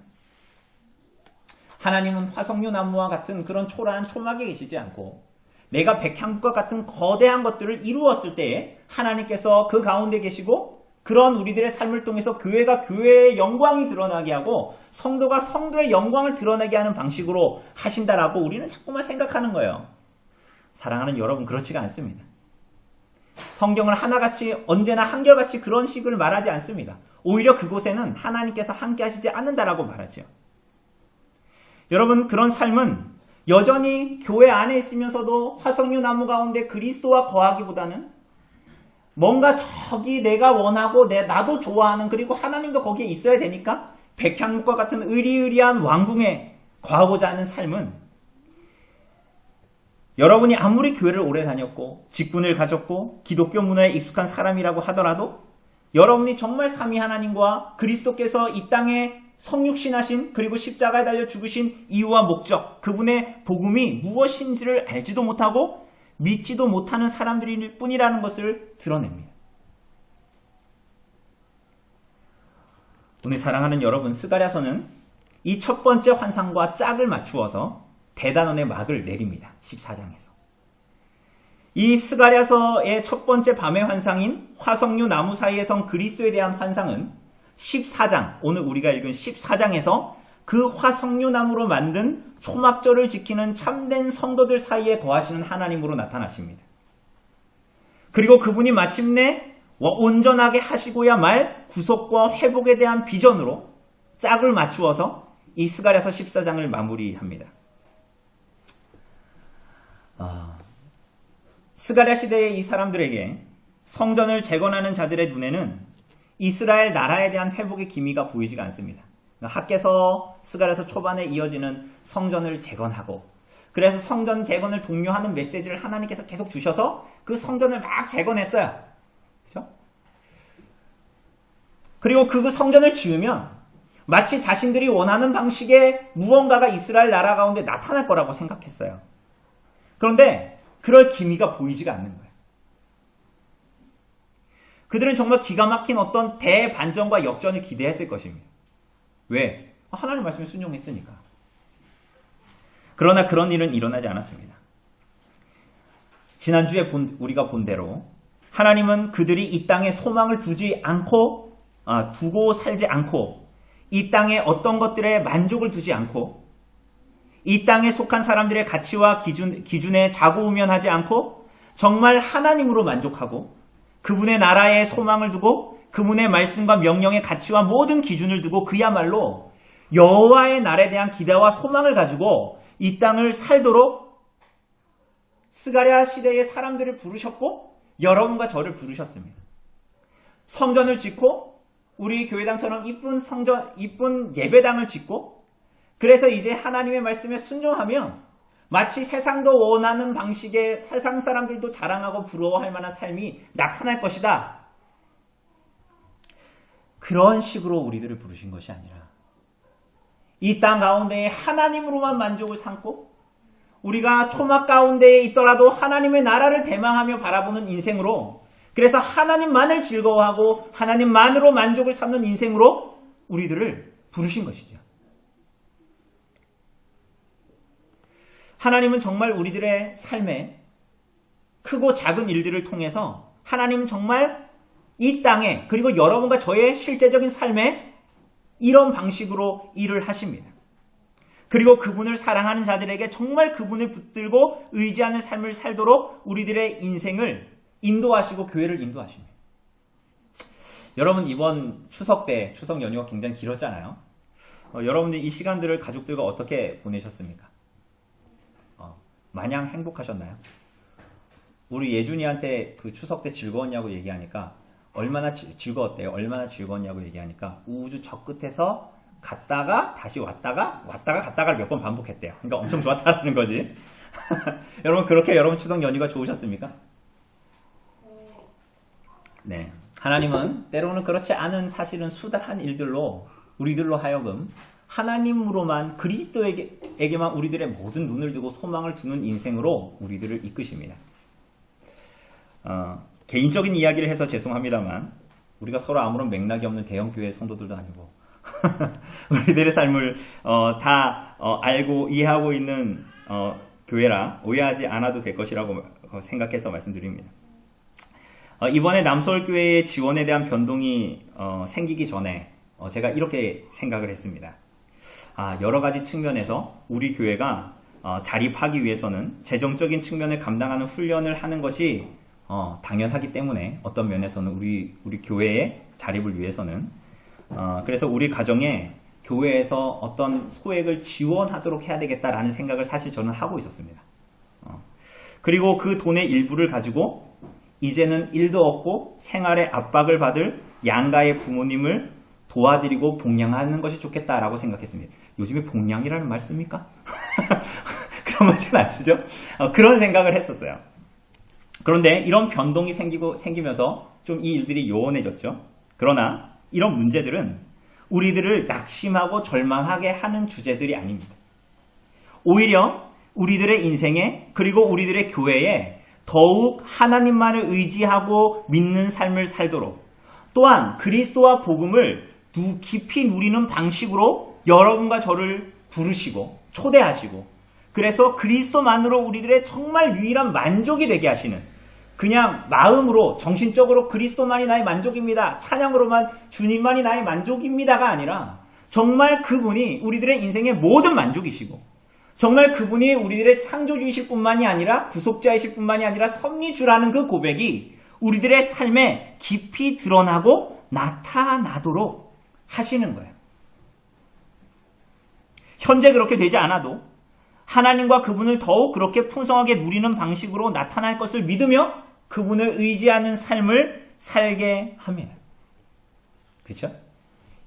하나님은 화석류나무와 같은 그런 초라한 초막에 계시지 않고 내가 백향목과 같은 거대한 것들을 이루었을 때에 하나님께서 그 가운데 계시고 그런 우리들의 삶을 통해서 교회가 교회의 영광이 드러나게 하고 성도가 성도의 영광을 드러나게 하는 방식으로 하신다라고 우리는 자꾸만 생각하는 거예요. 사랑하는 여러분, 그렇지가 않습니다. 성경은 하나같이 언제나 한결같이 그런 식을 말하지 않습니다. 오히려 그곳에는 하나님께서 함께 하시지 않는다라고 말하죠. 여러분, 그런 삶은 여전히 교회 안에 있으면서도 화석류나무 가운데 그리스도와 거하기보다는 뭔가 저기 내가 원하고 나도 좋아하는, 그리고 하나님도 거기에 있어야 되니까 백향목과 같은 의리의리한 왕궁에 거하고자 하는 삶은 여러분이 아무리 교회를 오래 다녔고 직분을 가졌고 기독교 문화에 익숙한 사람이라고 하더라도 여러분이 정말 삼위 하나님과 그리스도께서 이 땅에 성육신하신 그리고 십자가에 달려 죽으신 이유와 목적, 그분의 복음이 무엇인지를 알지도 못하고 믿지도 못하는 사람들일 뿐이라는 것을 드러냅니다. 오늘 사랑하는 여러분, 스가랴서는 이 첫 번째 환상과 짝을 맞추어서 대단원의 막을 내립니다. 14장에서. 이 스가랴서의 첫 번째 밤의 환상인 화석류 나무 사이에 선 그리스도에 대한 환상은 14장, 오늘 우리가 읽은 14장에서 그 화석류 나무로 만든 초막절을 지키는 참된 성도들 사이에 거하시는 하나님으로 나타나십니다. 그리고 그분이 마침내 온전하게 하시고야 말 구속과 회복에 대한 비전으로 짝을 맞추어서 이 스가랴서 14장을 마무리합니다. 스가랴 시대의 이 사람들에게 성전을 재건하는 자들의 눈에는 이스라엘 나라에 대한 회복의 기미가 보이지가 않습니다. 학개서 스가랴서 초반에 이어지는 성전을 재건하고, 그래서 성전 재건을 독려하는 메시지를 하나님께서 계속 주셔서 그 성전을 막 재건했어요. 그렇죠? 그리고 그 성전을 지으면 마치 자신들이 원하는 방식의 무언가가 이스라엘 나라 가운데 나타날 거라고 생각했어요. 그런데 그럴 기미가 보이지가 않는 거예요. 그들은 정말 기가 막힌 어떤 대반전과 역전을 기대했을 것입니다. 왜? 하나님 말씀에 순종했으니까. 그러나 그런 일은 일어나지 않았습니다. 지난주에 우리가 본 대로 하나님은 그들이 이 땅에 소망을 두고 살지 않고, 이 땅에 어떤 것들에 만족을 두지 않고, 이 땅에 속한 사람들의 가치와 기준에 자고우면하지 않고 정말 하나님으로 만족하고 그분의 나라에 소망을 두고 그분의 말씀과 명령의 가치와 모든 기준을 두고 그야말로 여호와의 날에 대한 기대와 소망을 가지고 이 땅을 살도록 스가랴 시대의 사람들을 부르셨고 여러분과 저를 부르셨습니다. 성전을 짓고 우리 교회당처럼 이쁜 예배당을 짓고, 그래서 이제 하나님의 말씀에 순종하면 마치 세상도 원하는 방식의 세상 사람들도 자랑하고 부러워할 만한 삶이 나타날 것이다. 그런 식으로 우리들을 부르신 것이 아니라 이 땅 가운데에 하나님으로만 만족을 삼고 우리가 초막 가운데에 있더라도 하나님의 나라를 대망하며 바라보는 인생으로, 그래서 하나님만을 즐거워하고 하나님만으로 만족을 삼는 인생으로 우리들을 부르신 것이죠. 하나님은 정말 우리들의 삶에 크고 작은 일들을 통해서 하나님은 정말 이 땅에, 그리고 여러분과 저의 실제적인 삶에 이런 방식으로 일을 하십니다. 그리고 그분을 사랑하는 자들에게 정말 그분을 붙들고 의지하는 삶을 살도록 우리들의 인생을 인도하시고 교회를 인도하십니다. 여러분, 이번 추석 때, 추석 연휴가 굉장히 길었잖아요. 여러분들 이 시간들을 가족들과 어떻게 보내셨습니까? 마냥 행복하셨나요? 우리 예준이한테 그 추석 때 즐거웠냐고 얘기하니까 얼마나 즐거웠대요. 얼마나 즐거웠냐고 얘기하니까 우주 저 끝에서 갔다가 다시 왔다가 갔다가를 몇 번 반복했대요. 그러니까 엄청 좋았다는 거지. 여러분, 그렇게 여러분 추석 연휴가 좋으셨습니까? 네. 하나님은 때로는 그렇지 않은 사실은 수다한 일들로 우리들로 하여금 하나님으로만, 그리스도에게만 우리들의 모든 눈을 두고 소망을 두는 인생으로 우리들을 이끄십니다. 개인적인 이야기를 해서 죄송합니다만 우리가 서로 아무런 맥락이 없는 대형교회 성도들도 아니고 우리들의 삶을 다 알고 이해하고 있는 교회라 오해하지 않아도 될 것이라고 생각해서 말씀드립니다. 이번에 남서울교회의 지원에 대한 변동이 생기기 전에 제가 이렇게 생각을 했습니다. 여러 가지 측면에서 우리 교회가 자립하기 위해서는 재정적인 측면을 감당하는 훈련을 하는 것이 당연하기 때문에, 어떤 면에서는 우리 교회의 자립을 위해서는 그래서 우리 가정에 교회에서 어떤 소액을 지원하도록 해야 되겠다라는 생각을 사실 저는 하고 있었습니다. 그리고 그 돈의 일부를 가지고 이제는 일도 없고 생활에 압박을 받을 양가의 부모님을 도와드리고 복양하는 것이 좋겠다라고 생각했습니다. 요즘에 복양이라는 말 씁니까? 정말 잘 안 쓰죠? 그런 생각을 했었어요. 그런데 이런 변동이 생기면서 좀 이 일들이 요원해졌죠. 그러나 이런 문제들은 우리들을 낙심하고 절망하게 하는 주제들이 아닙니다. 오히려 우리들의 인생에 그리고 우리들의 교회에 더욱 하나님만을 의지하고 믿는 삶을 살도록 또한 그리스도와 복음을 깊이 누리는 방식으로 여러분과 저를 부르시고 초대하시고 그래서 그리스도만으로 우리들의 정말 유일한 만족이 되게 하시는 그냥 마음으로 정신적으로 그리스도만이 나의 만족입니다. 찬양으로만 주님만이 나의 만족입니다가 아니라 정말 그분이 우리들의 인생의 모든 만족이시고 정말 그분이 우리들의 창조주이실 뿐만이 아니라 구속자이실 뿐만이 아니라 섭리주라는 그 고백이 우리들의 삶에 깊이 드러나고 나타나도록 하시는 거예요. 현재 그렇게 되지 않아도 하나님과 그분을 더욱 그렇게 풍성하게 누리는 방식으로 나타날 것을 믿으며 그분을 의지하는 삶을 살게 합니다. 그렇죠?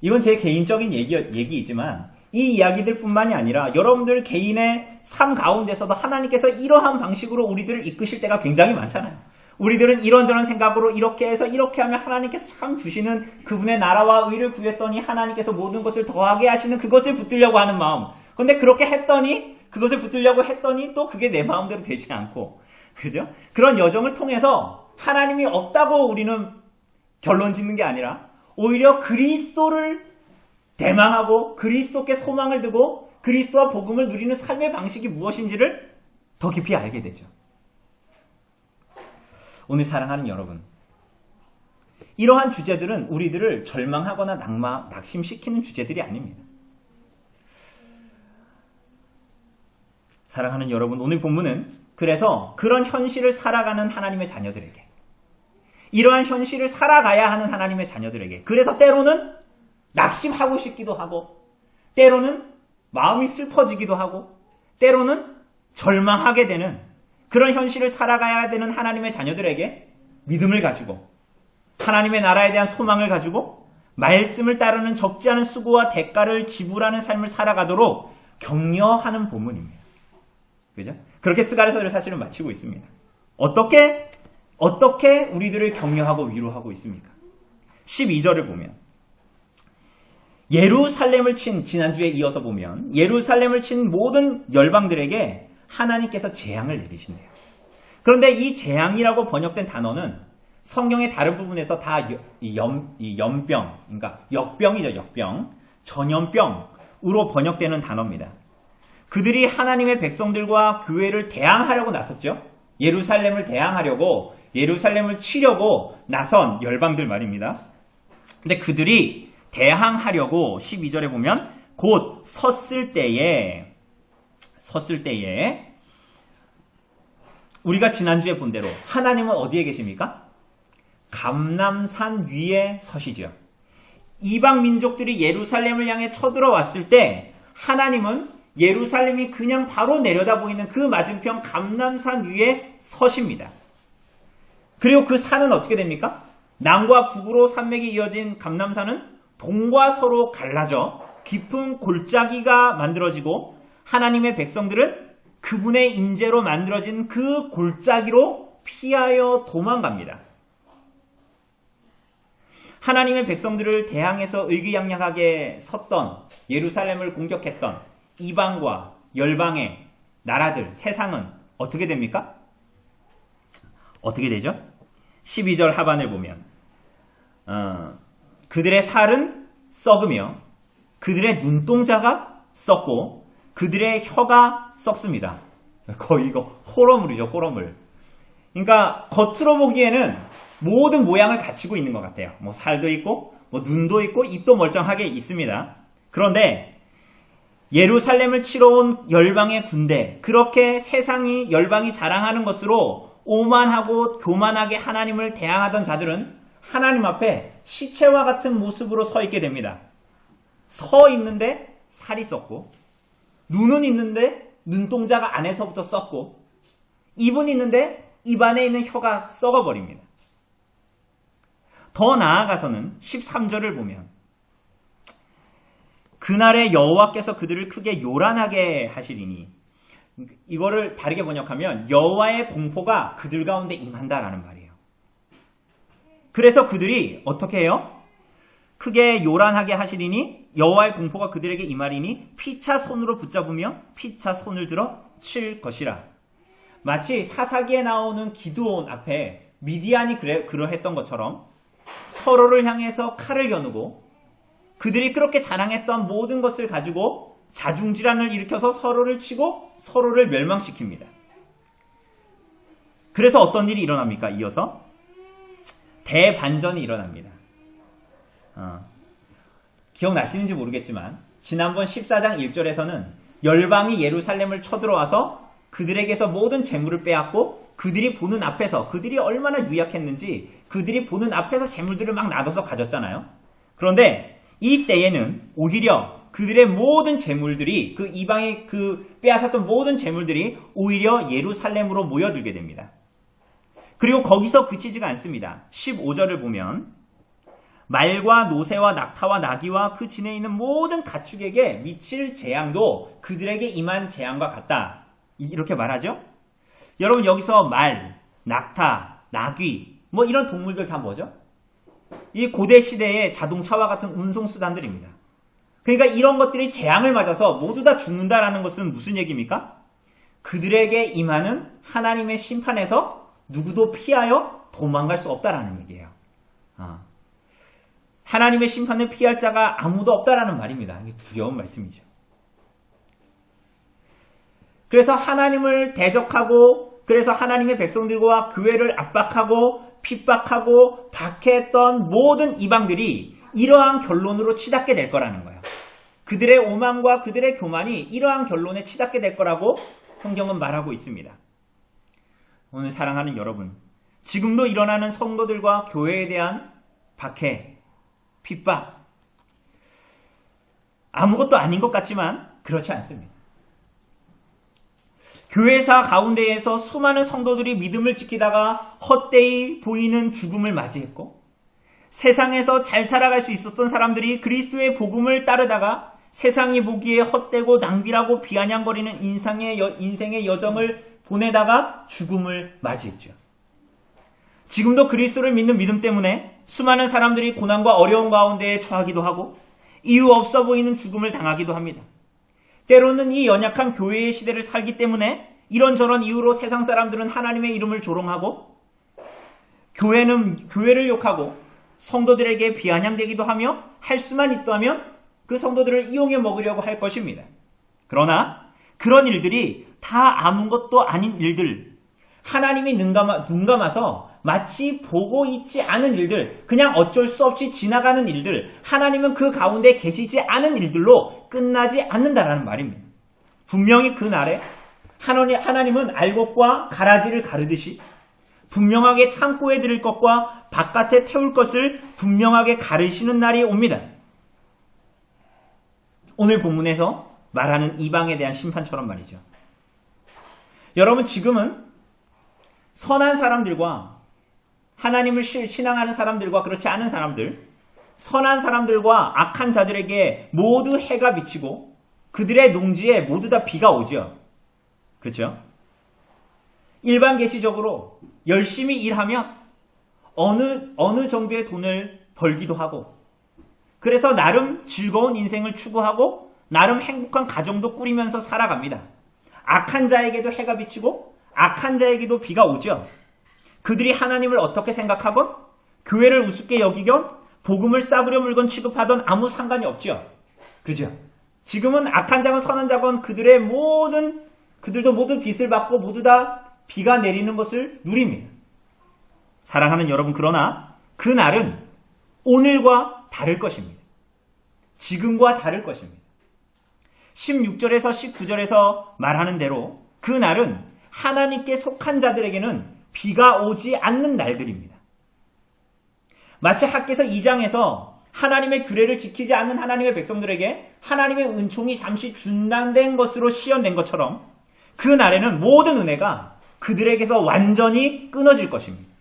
이건 제 개인적인 얘기이지만 이 이야기들 뿐만이 아니라 여러분들 개인의 삶 가운데서도 하나님께서 이러한 방식으로 우리들을 이끄실 때가 굉장히 많잖아요. 우리들은 이런저런 생각으로 이렇게 해서 이렇게 하면 하나님께서 참 주시는 그분의 나라와 의를 구했더니 하나님께서 모든 것을 더하게 하시는 그것을 붙들려고 하는 마음. 그런데 그렇게 했더니 그것을 붙들려고 했더니 또 그게 내 마음대로 되지 않고 그죠? 그런 여정을 통해서 하나님이 없다고 우리는 결론 짓는 게 아니라 오히려 그리스도를 대망하고 그리스도께 소망을 두고 그리스도와 복음을 누리는 삶의 방식이 무엇인지를 더 깊이 알게 되죠. 오늘 사랑하는 여러분, 이러한 주제들은 우리들을 절망하거나 낙심시키는 주제들이 아닙니다. 사랑하는 여러분, 오늘 본문은 그래서 그런 현실을 살아가는 하나님의 자녀들에게 이러한 현실을 살아가야 하는 하나님의 자녀들에게 그래서 때로는 낙심하고 싶기도 하고 때로는 마음이 슬퍼지기도 하고 때로는 절망하게 되는 그런 현실을 살아가야 되는 하나님의 자녀들에게 믿음을 가지고 하나님의 나라에 대한 소망을 가지고 말씀을 따르는 적지 않은 수고와 대가를 지불하는 삶을 살아가도록 격려하는 본문입니다. 그죠? 그렇게 스가랴서를 사실은 마치고 있습니다. 어떻게 우리들을 격려하고 위로하고 있습니까? 12절을 보면 예루살렘을 친 지난주에 이어서 보면 예루살렘을 친 모든 열방들에게 하나님께서 재앙을 내리시네요. 그런데 이 재앙이라고 번역된 단어는 성경의 다른 부분에서 다 연병, 그러니까 역병이죠, 역병, 전염병으로 번역되는 단어입니다. 그들이 하나님의 백성들과 교회를 대항하려고 나섰죠. 예루살렘을 대항하려고, 예루살렘을 치려고 나선 열방들 말입니다. 근데 그들이 대항하려고 12절에 보면 곧 섰을 때에 우리가 지난주에 본 대로 하나님은 어디에 계십니까? 감람산 위에 서시죠. 이방 민족들이 예루살렘을 향해 쳐들어왔을 때 하나님은 예루살렘이 그냥 바로 내려다 보이는 그 맞은편 감람산 위에 서십니다. 그리고 그 산은 어떻게 됩니까? 남과 북으로 산맥이 이어진 감람산은 동과 서로 갈라져 깊은 골짜기가 만들어지고 하나님의 백성들은 그분의 인재로 만들어진 그 골짜기로 피하여 도망갑니다. 하나님의 백성들을 대항해서 의기양양하게 섰던 예루살렘을 공격했던 이방과 열방의 나라들, 세상은 어떻게 됩니까? 어떻게 되죠? 12절 하반을 보면 그들의 살은 썩으며 그들의 눈동자가 썩고 그들의 혀가 썩습니다. 거의 이거 호러물이죠, 호러물. 그러니까 겉으로 보기에는 모든 모양을 갖추고 있는 것 같아요. 뭐 살도 있고, 뭐 눈도 있고, 입도 멀쩡하게 있습니다. 그런데 예루살렘을 치러 온 열방의 군대, 그렇게 세상이 열방이 자랑하는 것으로 오만하고 교만하게 하나님을 대항하던 자들은 하나님 앞에 시체와 같은 모습으로 서 있게 됩니다. 서 있는데 살이 썩고, 눈은 있는데 눈동자가 안에서부터 썩고, 입은 있는데 입 안에 있는 혀가 썩어버립니다. 더 나아가서는 13절을 보면 그날에 여호와께서 그들을 크게 요란하게 하시리니 이거를 다르게 번역하면 여호와의 공포가 그들 가운데 임한다라는 말이에요. 그래서 그들이 어떻게 해요? 크게 요란하게 하시리니 여호와의 공포가 그들에게 임하리니 피차 손으로 붙잡으며 피차 손을 들어 칠 것이라. 마치 사사기에 나오는 기드온 앞에 미디안이 그러했던 것처럼 서로를 향해서 칼을 겨누고 그들이 그렇게 자랑했던 모든 것을 가지고 자중질환을 일으켜서 서로를 치고 서로를 멸망시킵니다. 그래서 어떤 일이 일어납니까? 이어서 대반전이 일어납니다. 기억나시는지 모르겠지만 지난번 14장 1절에서는 열방이 예루살렘을 쳐들어와서 그들에게서 모든 재물을 빼앗고 그들이 보는 앞에서 그들이 얼마나 유약했는지 그들이 보는 앞에서 재물들을 막 놔둬서 가졌잖아요. 그런데 이 때에는 오히려 그들의 모든 재물들이 그 이방의 그 빼앗았던 모든 재물들이 오히려 예루살렘으로 모여들게 됩니다. 그리고 거기서 그치지가 않습니다. 15절을 보면 말과 노새와 낙타와 나귀와 그 진에 있는 모든 가축에게 미칠 재앙도 그들에게 임한 재앙과 같다. 이렇게 말하죠. 여러분 여기서 말, 낙타, 나귀 뭐 이런 동물들 다 뭐죠? 이 고대 시대의 자동차와 같은 운송수단들입니다. 그러니까 이런 것들이 재앙을 맞아서 모두 다 죽는다라는 것은 무슨 얘기입니까? 그들에게 임하는 하나님의 심판에서 누구도 피하여 도망갈 수 없다라는 얘기예요. 하나님의 심판을 피할 자가 아무도 없다라는 말입니다. 이게 두려운 말씀이죠. 그래서 하나님을 대적하고 그래서 하나님의 백성들과 교회를 압박하고 핍박하고 박해했던 모든 이방들이 이러한 결론으로 치닫게 될 거라는 거예요. 그들의 오만과 그들의 교만이 이러한 결론에 치닫게 될 거라고 성경은 말하고 있습니다. 오늘 사랑하는 여러분, 지금도 일어나는 성도들과 교회에 대한 박해, 핍박, 아무것도 아닌 것 같지만 그렇지 않습니다. 교회사 가운데에서 수많은 성도들이 믿음을 지키다가 헛되이 보이는 죽음을 맞이했고 세상에서 잘 살아갈 수 있었던 사람들이 그리스도의 복음을 따르다가 세상이 보기에 헛되고 낭비라고 비아냥거리는 인생의 여정을 보내다가 죽음을 맞이했죠. 지금도 그리스도를 믿는 믿음 때문에 수많은 사람들이 고난과 어려움 가운데 처하기도 하고 이유 없어 보이는 죽음을 당하기도 합니다. 때로는 이 연약한 교회의 시대를 살기 때문에 이런저런 이유로 세상 사람들은 하나님의 이름을 조롱하고 교회를 욕하고 성도들에게 비아냥되기도 하며 할 수만 있다면 그 성도들을 이용해 먹으려고 할 것입니다. 그러나 그런 일들이 다 아무것도 아닌 일들, 하나님이 눈 감아서 마치 보고 있지 않은 일들, 그냥 어쩔 수 없이 지나가는 일들, 하나님은 그 가운데 계시지 않은 일들로 끝나지 않는다라는 말입니다. 분명히 그날에 하나님은 알곡과 가라지를 가르듯이 분명하게 창고에 들일 것과 바깥에 태울 것을 분명하게 가르시는 날이 옵니다. 오늘 본문에서 말하는 이방에 대한 심판처럼 말이죠. 여러분 지금은 선한 사람들과 하나님을 신앙하는 사람들과 그렇지 않은 사람들, 선한 사람들과 악한 자들에게 모두 해가 비치고 그들의 농지에 모두 다 비가 오죠. 그렇죠? 일반 계시적으로 열심히 일하면 어느 정도의 돈을 벌기도 하고 그래서 나름 즐거운 인생을 추구하고 나름 행복한 가정도 꾸리면서 살아갑니다. 악한 자에게도 해가 비치고 악한 자에게도 비가 오죠. 그들이 하나님을 어떻게 생각하건 교회를 우습게 여기건 복음을 싸구려 물건 취급하던 아무 상관이 없죠. 그죠? 지금은 악한 자건 선한 자건 그들도 모두 빚을 받고 모두 다 비가 내리는 것을 누립니다. 사랑하는 여러분, 그러나 그날은 오늘과 다를 것입니다. 지금과 다를 것입니다. 16절에서 19절에서 말하는 대로 그날은 하나님께 속한 자들에게는 비가 오지 않는 날들입니다. 마치 학개서 2장에서 하나님의 규례를 지키지 않는 하나님의 백성들에게 하나님의 은총이 잠시 중단된 것으로 시연된 것처럼 그 날에는 모든 은혜가 그들에게서 완전히 끊어질 것입니다.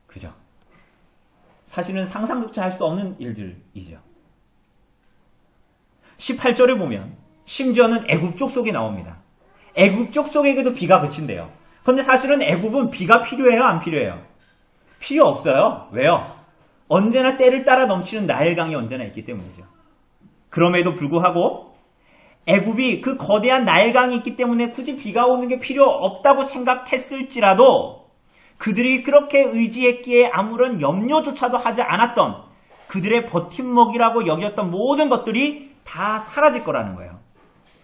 그죠? 사실은 상상조차 할 수 없는 일들이죠. 18절을 보면 심지어는 애굽족 속이 나옵니다. 애굽족 속에게도 비가 그친대요. 그런데 사실은 애굽은 비가 필요해요? 안 필요해요? 필요 없어요. 왜요? 언제나 때를 따라 넘치는 나일강이 언제나 있기 때문이죠. 그럼에도 불구하고 애굽이 그 거대한 나일강이 있기 때문에 굳이 비가 오는 게 필요 없다고 생각했을지라도 그들이 그렇게 의지했기에 아무런 염려조차도 하지 않았던 그들의 버팀목이라고 여겼던 모든 것들이 다 사라질 거라는 거예요.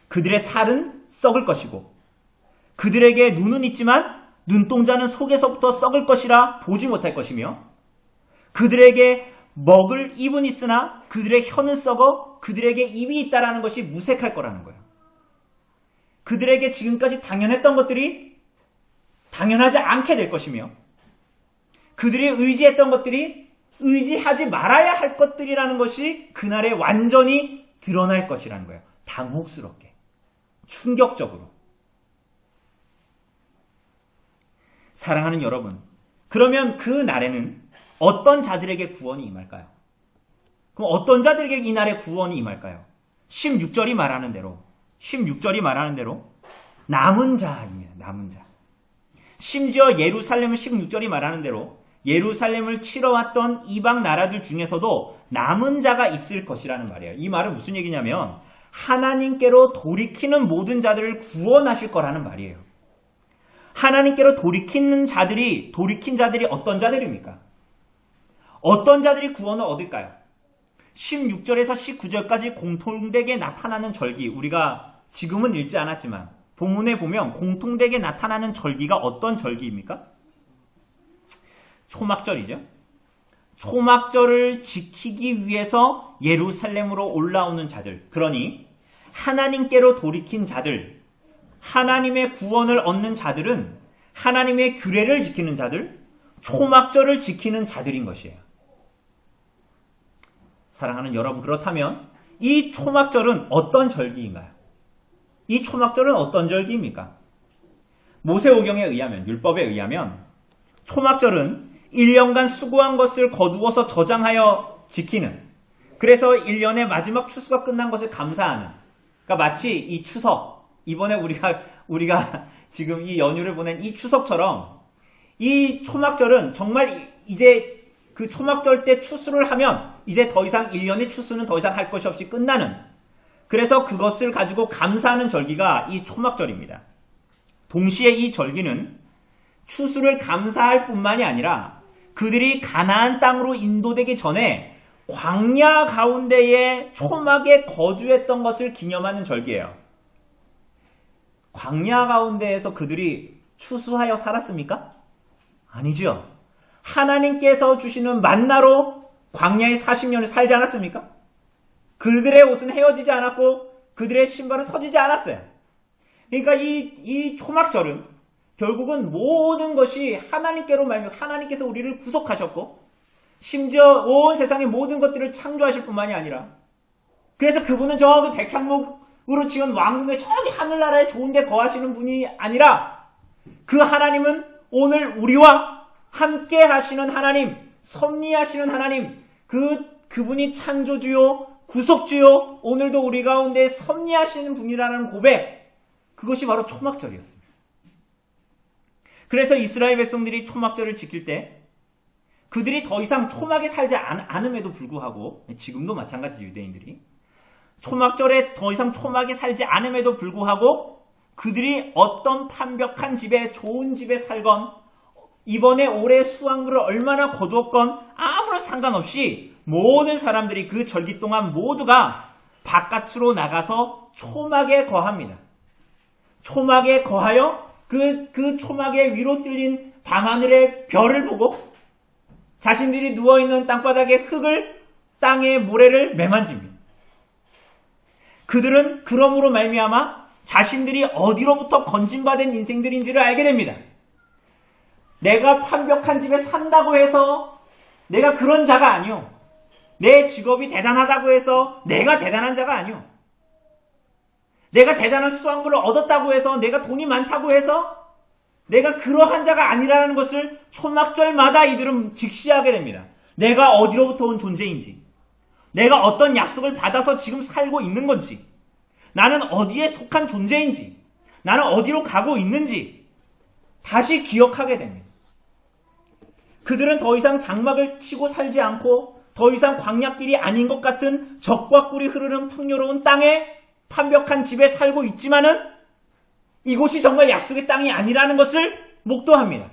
그들의 살은 썩을 것이고 그들에게 눈은 있지만 눈동자는 속에서부터 썩을 것이라 보지 못할 것이며 그들에게 먹을 입은 있으나 그들의 혀는 썩어 그들에게 입이 있다라는 것이 무색할 거라는 거예요. 그들에게 지금까지 당연했던 것들이 당연하지 않게 될 것이며 그들이 의지했던 것들이 의지하지 말아야 할 것들이라는 것이 그날에 완전히 드러날 것이라는 거예요. 당혹스럽게, 충격적으로. 사랑하는 여러분, 그러면 그 날에는 어떤 자들에게 구원이 임할까요? 그럼 어떤 자들에게 이날에 구원이 임할까요? 16절이 말하는 대로 남은 자입니다. 남은 자. 심지어 예루살렘은 16절이 말하는 대로 예루살렘을 치러 왔던 이방 나라들 중에서도 남은 자가 있을 것이라는 말이에요. 이 말은 무슨 얘기냐면 하나님께로 돌이키는 모든 자들을 구원하실 거라는 말이에요. 하나님께로 돌이킨 자들이 어떤 자들입니까? 어떤 자들이 구원을 얻을까요? 16절에서 19절까지 공통되게 나타나는 절기, 우리가 지금은 읽지 않았지만 본문에 보면 공통되게 나타나는 절기가 어떤 절기입니까? 초막절이죠. 초막절을 지키기 위해서 예루살렘으로 올라오는 자들, 그러니 하나님께로 돌이킨 자들, 하나님의 구원을 얻는 자들은 하나님의 규례를 지키는 자들, 초막절을 지키는 자들인 것이에요. 사랑하는 여러분, 그렇다면 이 초막절은 어떤 절기인가요? 이 초막절은 어떤 절기입니까? 모세오경에 의하면, 율법에 의하면 초막절은 1년간 수고한 것을 거두어서 저장하여 지키는, 그래서 1년의 마지막 추수가 끝난 것을 감사하는, 그러니까 마치 이 추석, 이번에 우리가 지금 이 연휴를 보낸 이 추석처럼 이 초막절은 정말 이제 그 초막절 때 추수를 하면 이제 더 이상 1년의 추수는 더 이상 할 것이 없이 끝나는, 그래서 그것을 가지고 감사하는 절기가 이 초막절입니다. 동시에 이 절기는 추수를 감사할 뿐만이 아니라 그들이 가나안 땅으로 인도되기 전에 광야 가운데에 초막에 거주했던 것을 기념하는 절기예요. 광야 가운데에서 그들이 추수하여 살았습니까? 아니죠. 하나님께서 주시는 만나로 광야의 40년을 살지 않았습니까? 그들의 옷은 헤어지지 않았고 그들의 신발은 터지지 않았어요. 그러니까 이 초막절은 결국은 모든 것이 하나님께로 말미암아 하나님께서 우리를 구속하셨고 심지어 온 세상의 모든 것들을 창조하실 뿐만이 아니라, 그래서 그분은 저기 백향목으로 지은 왕궁의 저기 하늘나라에 좋은 데 거하시는 분이 아니라 그 하나님은 오늘 우리와 함께 하시는 하나님, 섭리하시는 하나님, 그분이 창조주요 구속주요 오늘도 우리 가운데 섭리하시는 분이라는 고백, 그것이 바로 초막절이었습니다. 그래서 이스라엘 백성들이 초막절을 지킬 때 그들이 더 이상 초막에 살지 않음에도 불구하고, 지금도 마찬가지 유대인들이 초막절에 더 이상 초막에 살지 않음에도 불구하고 그들이 어떤 판벽한 집에 좋은 집에 살건 이번에 올해 수확물을 얼마나 거두었건 아무런 상관없이 모든 사람들이 그 절기 동안 모두가 바깥으로 나가서 초막에 거합니다. 초막에 거하여 그 초막에 위로 뚫린 밤하늘의 별을 보고 자신들이 누워있는 땅바닥의 흙을, 땅의 모래를 매만집니다. 그들은 그러므로 말미암아 자신들이 어디로부터 건진받은 인생들인지를 알게 됩니다. 내가 판벽한 집에 산다고 해서 내가 그런 자가 아니요. 내 직업이 대단하다고 해서 내가 대단한 자가 아니요. 내가 대단한 수확물을 얻었다고 해서, 내가 돈이 많다고 해서 내가 그러한 자가 아니라는 것을 초막절마다 이들은 직시하게 됩니다. 내가 어디로부터 온 존재인지, 내가 어떤 약속을 받아서 지금 살고 있는 건지, 나는 어디에 속한 존재인지, 나는 어디로 가고 있는지 다시 기억하게 됩니다. 그들은 더 이상 장막을 치고 살지 않고 더 이상 광야길이 아닌 것 같은 적과 꿀이 흐르는 풍요로운 땅에 판벽한 집에 살고 있지만은 이곳이 정말 약속의 땅이 아니라는 것을 목도합니다.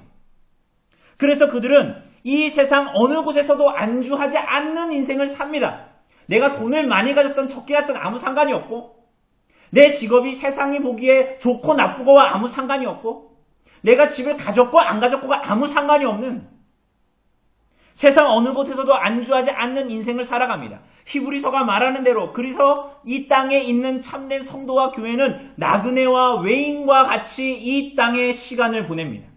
그래서 그들은 이 세상 어느 곳에서도 안주하지 않는 인생을 삽니다. 내가 돈을 많이 가졌던 적게 가졌던 아무 상관이 없고, 내 직업이 세상이 보기에 좋고 나쁘고와 아무 상관이 없고, 내가 집을 가졌고 안 가졌고가 아무 상관이 없는 세상 어느 곳에서도 안주하지 않는 인생을 살아갑니다. 히브리서가 말하는 대로 그래서 이 땅에 있는 참된 성도와 교회는 나그네와 외인과 같이 이 땅에 시간을 보냅니다.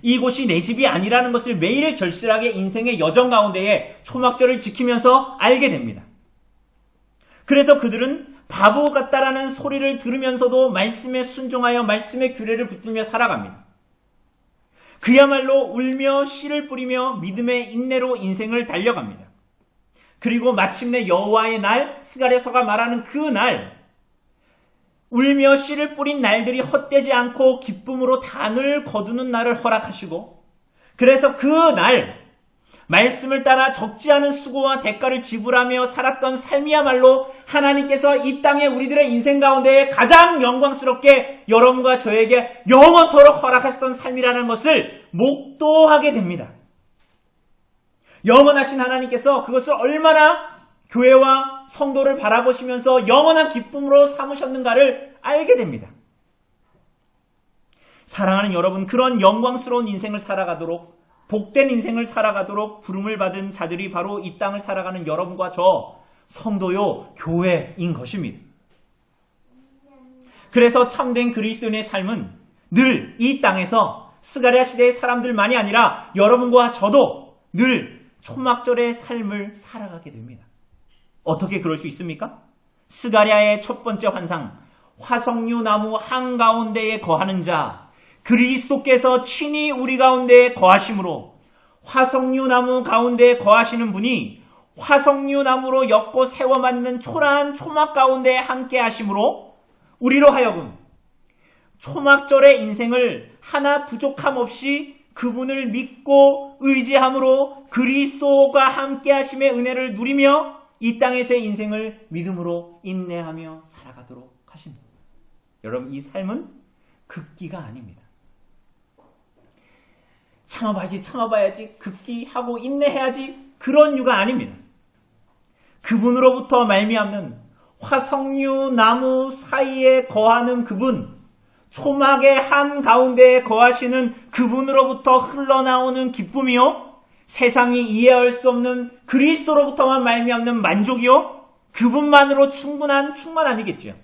이곳이 내 집이 아니라는 것을 매일 절실하게 인생의 여정 가운데에 초막절을 지키면서 알게 됩니다. 그래서 그들은 바보 같다라는 소리를 들으면서도 말씀에 순종하여 말씀의 규례를 붙들며 살아갑니다. 그야말로 울며 씨를 뿌리며 믿음의 인내로 인생을 달려갑니다. 그리고 마침내 여호와의 날, 스가랴서가 말하는 그 날, 울며 씨를 뿌린 날들이 헛되지 않고 기쁨으로 단을 거두는 날을 허락하시고, 그래서 그 날 말씀을 따라 적지 않은 수고와 대가를 지불하며 살았던 삶이야말로 하나님께서 이 땅에 우리들의 인생 가운데 가장 영광스럽게 여러분과 저에게 영원토록 허락하셨던 삶이라는 것을 목도하게 됩니다. 영원하신 하나님께서 그것을 얼마나 교회와 성도를 바라보시면서 영원한 기쁨으로 삼으셨는가를 알게 됩니다. 사랑하는 여러분, 그런 영광스러운 인생을 살아가도록, 복된 인생을 살아가도록 부름을 받은 자들이 바로 이 땅을 살아가는 여러분과 저 성도요 교회인 것입니다. 그래서 참된 그리스도인의 삶은 늘 이 땅에서 스가랴 시대의 사람들만이 아니라 여러분과 저도 늘 초막절의 삶을 살아가게 됩니다. 어떻게 그럴 수 있습니까? 스가랴의 첫 번째 환상, 화석류 나무 한가운데에 거하는 자, 그리스도께서 친히 우리 가운데에 거하심으로 화석류 나무 가운데에 거하시는 분이 화석류 나무로 엮고 세워 만든 초라한 초막 가운데에 함께 하심으로 우리로 하여금 초막절의 인생을 하나 부족함 없이 그분을 믿고 의지함으로 그리스도가 함께 하심의 은혜를 누리며 이 땅에서의 인생을 믿음으로 인내하며 살아가도록 하십니다. 여러분, 이 삶은 극기가 아닙니다. 참아봐야지, 극기하고 인내해야지, 그런 유가 아닙니다. 그분으로부터 말미암는 화석류 나무 사이에 거하는 그분, 초막의 한가운데에 거하시는 그분으로부터 흘러나오는 기쁨이요, 세상이 이해할 수 없는 그리스도로부터만 말미암는 만족이요, 그분만으로 충만 아니겠지요.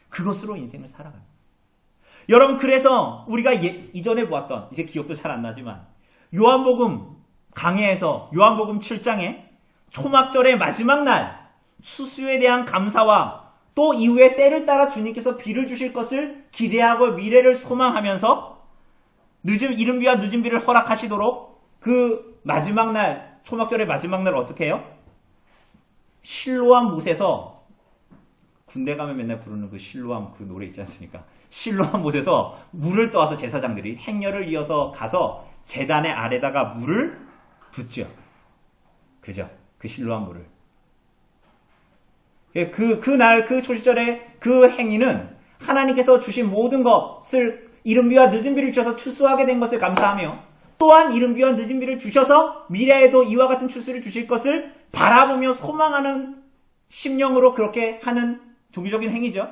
그것으로 인생을 살아갑니다. 여러분, 그래서 우리가 이전에 보았던, 이제 기억도 잘 안 나지만, 요한복음 강해에서 요한복음 7장에 초막절의 마지막 날 수수에 대한 감사와 또 이후에 때를 따라 주님께서 비를 주실 것을 기대하고 미래를 소망하면서 이른 비와 늦은 비를 허락하시도록 그 마지막 날, 초막절의 마지막 날 어떻게 해요? 실로암 못에서, 군대 가면 맨날 부르는 그 실로암 그 노래 있지 않습니까? 실로암 못에서 물을 떠와서 제사장들이 행렬을 이어서 가서 제단의 아래다가 물을 붓죠. 그죠? 그 실로암 물을. 그날 그 초시절의 그 행위는 하나님께서 주신 모든 것을 이른 비와 늦은 비를 주셔서 추수하게 된 것을 감사하며, 또한 이른 비와 늦은 비를 주셔서 미래에도 이와 같은 추수를 주실 것을 바라보며 소망하는 심령으로 그렇게 하는 종교적인 행위죠.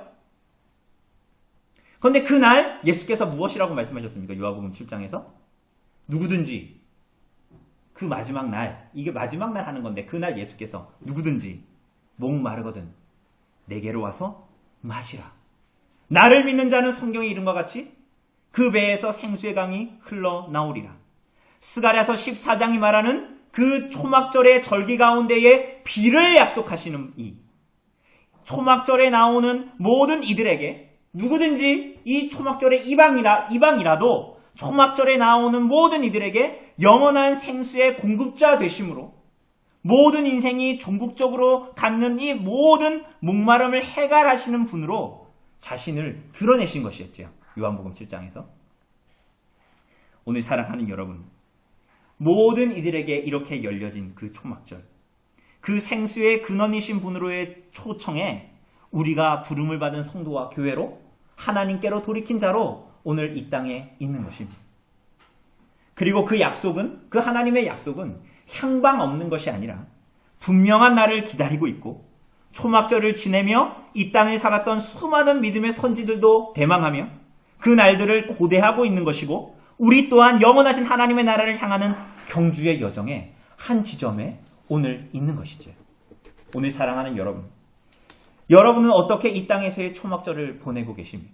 그런데 그날 예수께서 무엇이라고 말씀하셨습니까? 요한복음 7장에서 누구든지 그 마지막 날, 이게 마지막 날 하는 건데 그날 예수께서 누구든지 목마르거든 내게로 와서 마시라. 나를 믿는 자는 성경에 이른 것 같이 그 배에서 생수의 강이 흘러나오리라. 스가랴서 14장이 말하는 그 초막절의 절기 가운데에 비를 약속하시는 이 초막절에 나오는 모든 이들에게, 누구든지 이 초막절의 이방이라도 초막절에 나오는 모든 이들에게 영원한 생수의 공급자 되심으로 모든 인생이 종국적으로 갖는 이 모든 목마름을 해결하시는 분으로 자신을 드러내신 것이었죠. 요한복음 7장에서. 오늘 사랑하는 여러분, 모든 이들에게 이렇게 열려진 그 초막절, 그 생수의 근원이신 분으로의 초청에 우리가 부름을 받은 성도와 교회로 하나님께로 돌이킨 자로 오늘 이 땅에 있는 것입니다. 그리고 그 약속은, 그 하나님의 약속은 향방 없는 것이 아니라 분명한 날을 기다리고 있고 초막절을 지내며 이 땅에 살았던 수많은 믿음의 선지들도 대망하며 그 날들을 고대하고 있는 것이고 우리 또한 영원하신 하나님의 나라를 향하는 경주의 여정의 한 지점에 오늘 있는 것이죠. 오늘 사랑하는 여러분, 여러분은 어떻게 이 땅에서의 초막절을 보내고 계십니까?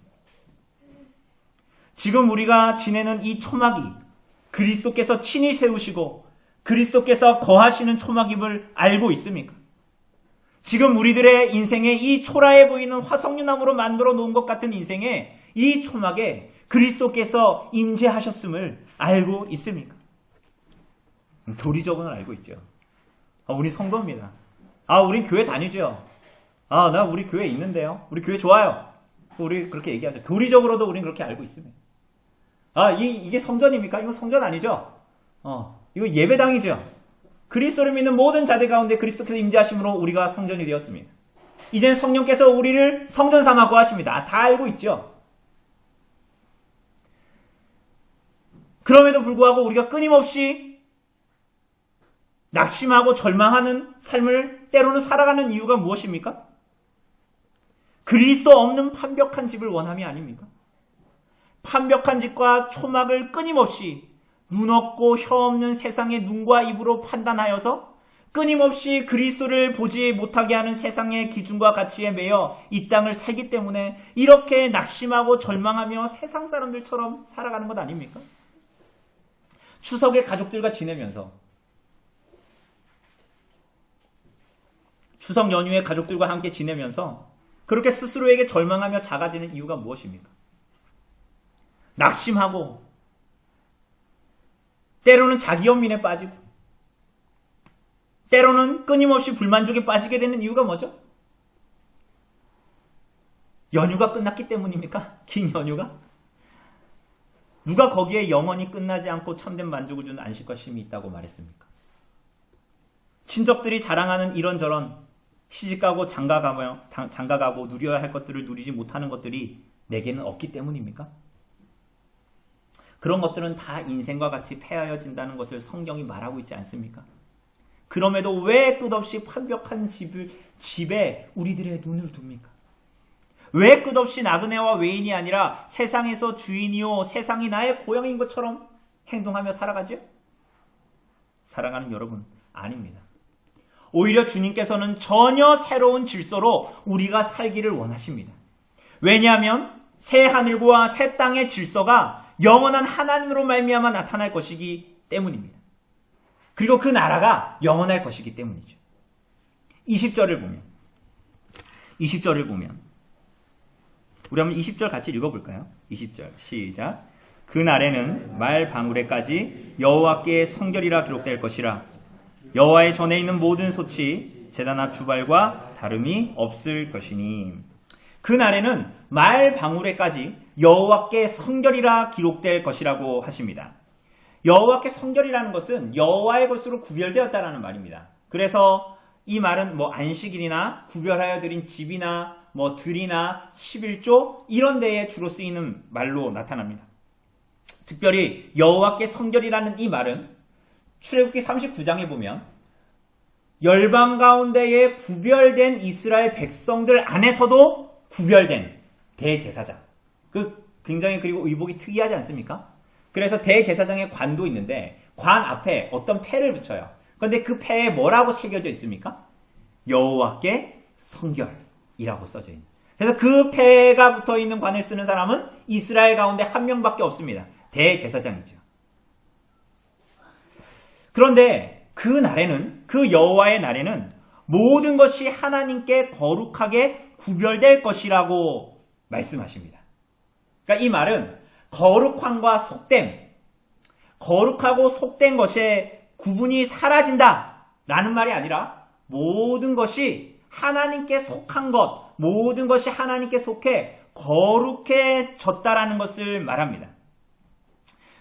지금 우리가 지내는 이 초막이 그리스도께서 친히 세우시고 그리스도께서 거하시는 초막임을 알고 있습니까? 지금 우리들의 인생에 이 초라해 보이는 화석류나무로 만들어 놓은 것 같은 인생에 이 초막에 그리스도께서 임재하셨음을 알고 있습니까? 도리적으로는 알고 있죠. 우리 성도입니다. 우리 교회 다니죠. 나 우리 교회 있는데요. 우리 교회 좋아요. 우리 그렇게 얘기하죠. 교리적으로도 우리는 그렇게 알고 있습니다. 이게 성전입니까? 이건 성전 아니죠. 이거 예배당이죠. 그리스도를 믿는 모든 자들 가운데 그리스도께서 임재하심으로 우리가 성전이 되었습니다. 이제는 성령께서 우리를 성전 삼아 거하십니다. 다 알고 있죠. 그럼에도 불구하고 우리가 끊임없이 낙심하고 절망하는 삶을 때로는 살아가는 이유가 무엇입니까? 그리스도 없는 판벽한 집을 원함이 아닙니까? 판벽한 집과 초막을 끊임없이 눈 없고 혀 없는 세상의 눈과 입으로 판단하여서 끊임없이 그리스도를 보지 못하게 하는 세상의 기준과 가치에 매여 이 땅을 살기 때문에 이렇게 낙심하고 절망하며 세상 사람들처럼 살아가는 것 아닙니까? 추석에 가족들과 지내면서 추석 연휴에 가족들과 함께 지내면서 그렇게 스스로에게 절망하며 작아지는 이유가 무엇입니까? 낙심하고 때로는 자기 연민에 빠지고 때로는 끊임없이 불만족에 빠지게 되는 이유가 뭐죠? 연휴가 끝났기 때문입니까? 긴 연휴가? 누가 거기에 영원히 끝나지 않고 참된 만족을 주는 안식과 쉼이 있다고 말했습니까? 친척들이 자랑하는 이런저런 시집가고 장가가고 누려야 할 것들을 누리지 못하는 것들이 내게는 없기 때문입니까? 그런 것들은 다 인생과 같이 패하여진다는 것을 성경이 말하고 있지 않습니까? 그럼에도 왜 끝없이 판벽한 집에 우리들의 눈을 둡니까? 왜 끝없이 나그네와 외인이 아니라 세상에서 주인이요 세상이 나의 고향인 것처럼 행동하며 살아가죠? 사랑하는 여러분, 아닙니다. 오히려 주님께서는 전혀 새로운 질서로 우리가 살기를 원하십니다. 왜냐하면 새 하늘과 새 땅의 질서가 영원한 하나님으로 말미암아 나타날 것이기 때문입니다. 그리고 그 나라가 영원할 것이기 때문이죠. 20절을 보면 우리 한번 20절 같이 읽어볼까요? 20절 시작. 그날에는 말 방울에까지 여호와께 성결이라 기록될 것이라. 여호와의 전에 있는 모든 소치 제단 앞 주발과 다름이 없을 것이니. 그날에는 말 방울에까지 여호와께 성결이라 기록될 것이라고 하십니다. 여호와께 성결이라는 것은 여호와의 것으로 구별되었다라는 말입니다. 그래서 이 말은 안식일이나 구별하여 드린 집이나 들이나 11조 이런 데에 주로 쓰이는 말로 나타납니다. 특별히 여호와께 성결이라는 이 말은 출애굽기 39장에 보면 열방 가운데에 구별된 이스라엘 백성들 안에서도 구별된 대제사장. 굉장히 그리고 의복이 특이하지 않습니까? 그래서 대제사장의 관도 있는데 관 앞에 어떤 패를 붙여요. 그런데 그 패에 뭐라고 새겨져 있습니까? 여호와께 성결이라고 써져 있는. 그래서 그 패가 붙어 있는 관을 쓰는 사람은 이스라엘 가운데 한 명밖에 없습니다. 대제사장이죠. 그런데 그 날에는, 그 여호와의 날에는 모든 것이 하나님께 거룩하게 구별될 것이라고 말씀하십니다. 그러니까 이 말은 거룩함과 속됨, 거룩하고 속된 것의 구분이 사라진다 라는 말이 아니라 모든 것이 하나님께 속한 것, 모든 것이 하나님께 속해 거룩해졌다라는 것을 말합니다.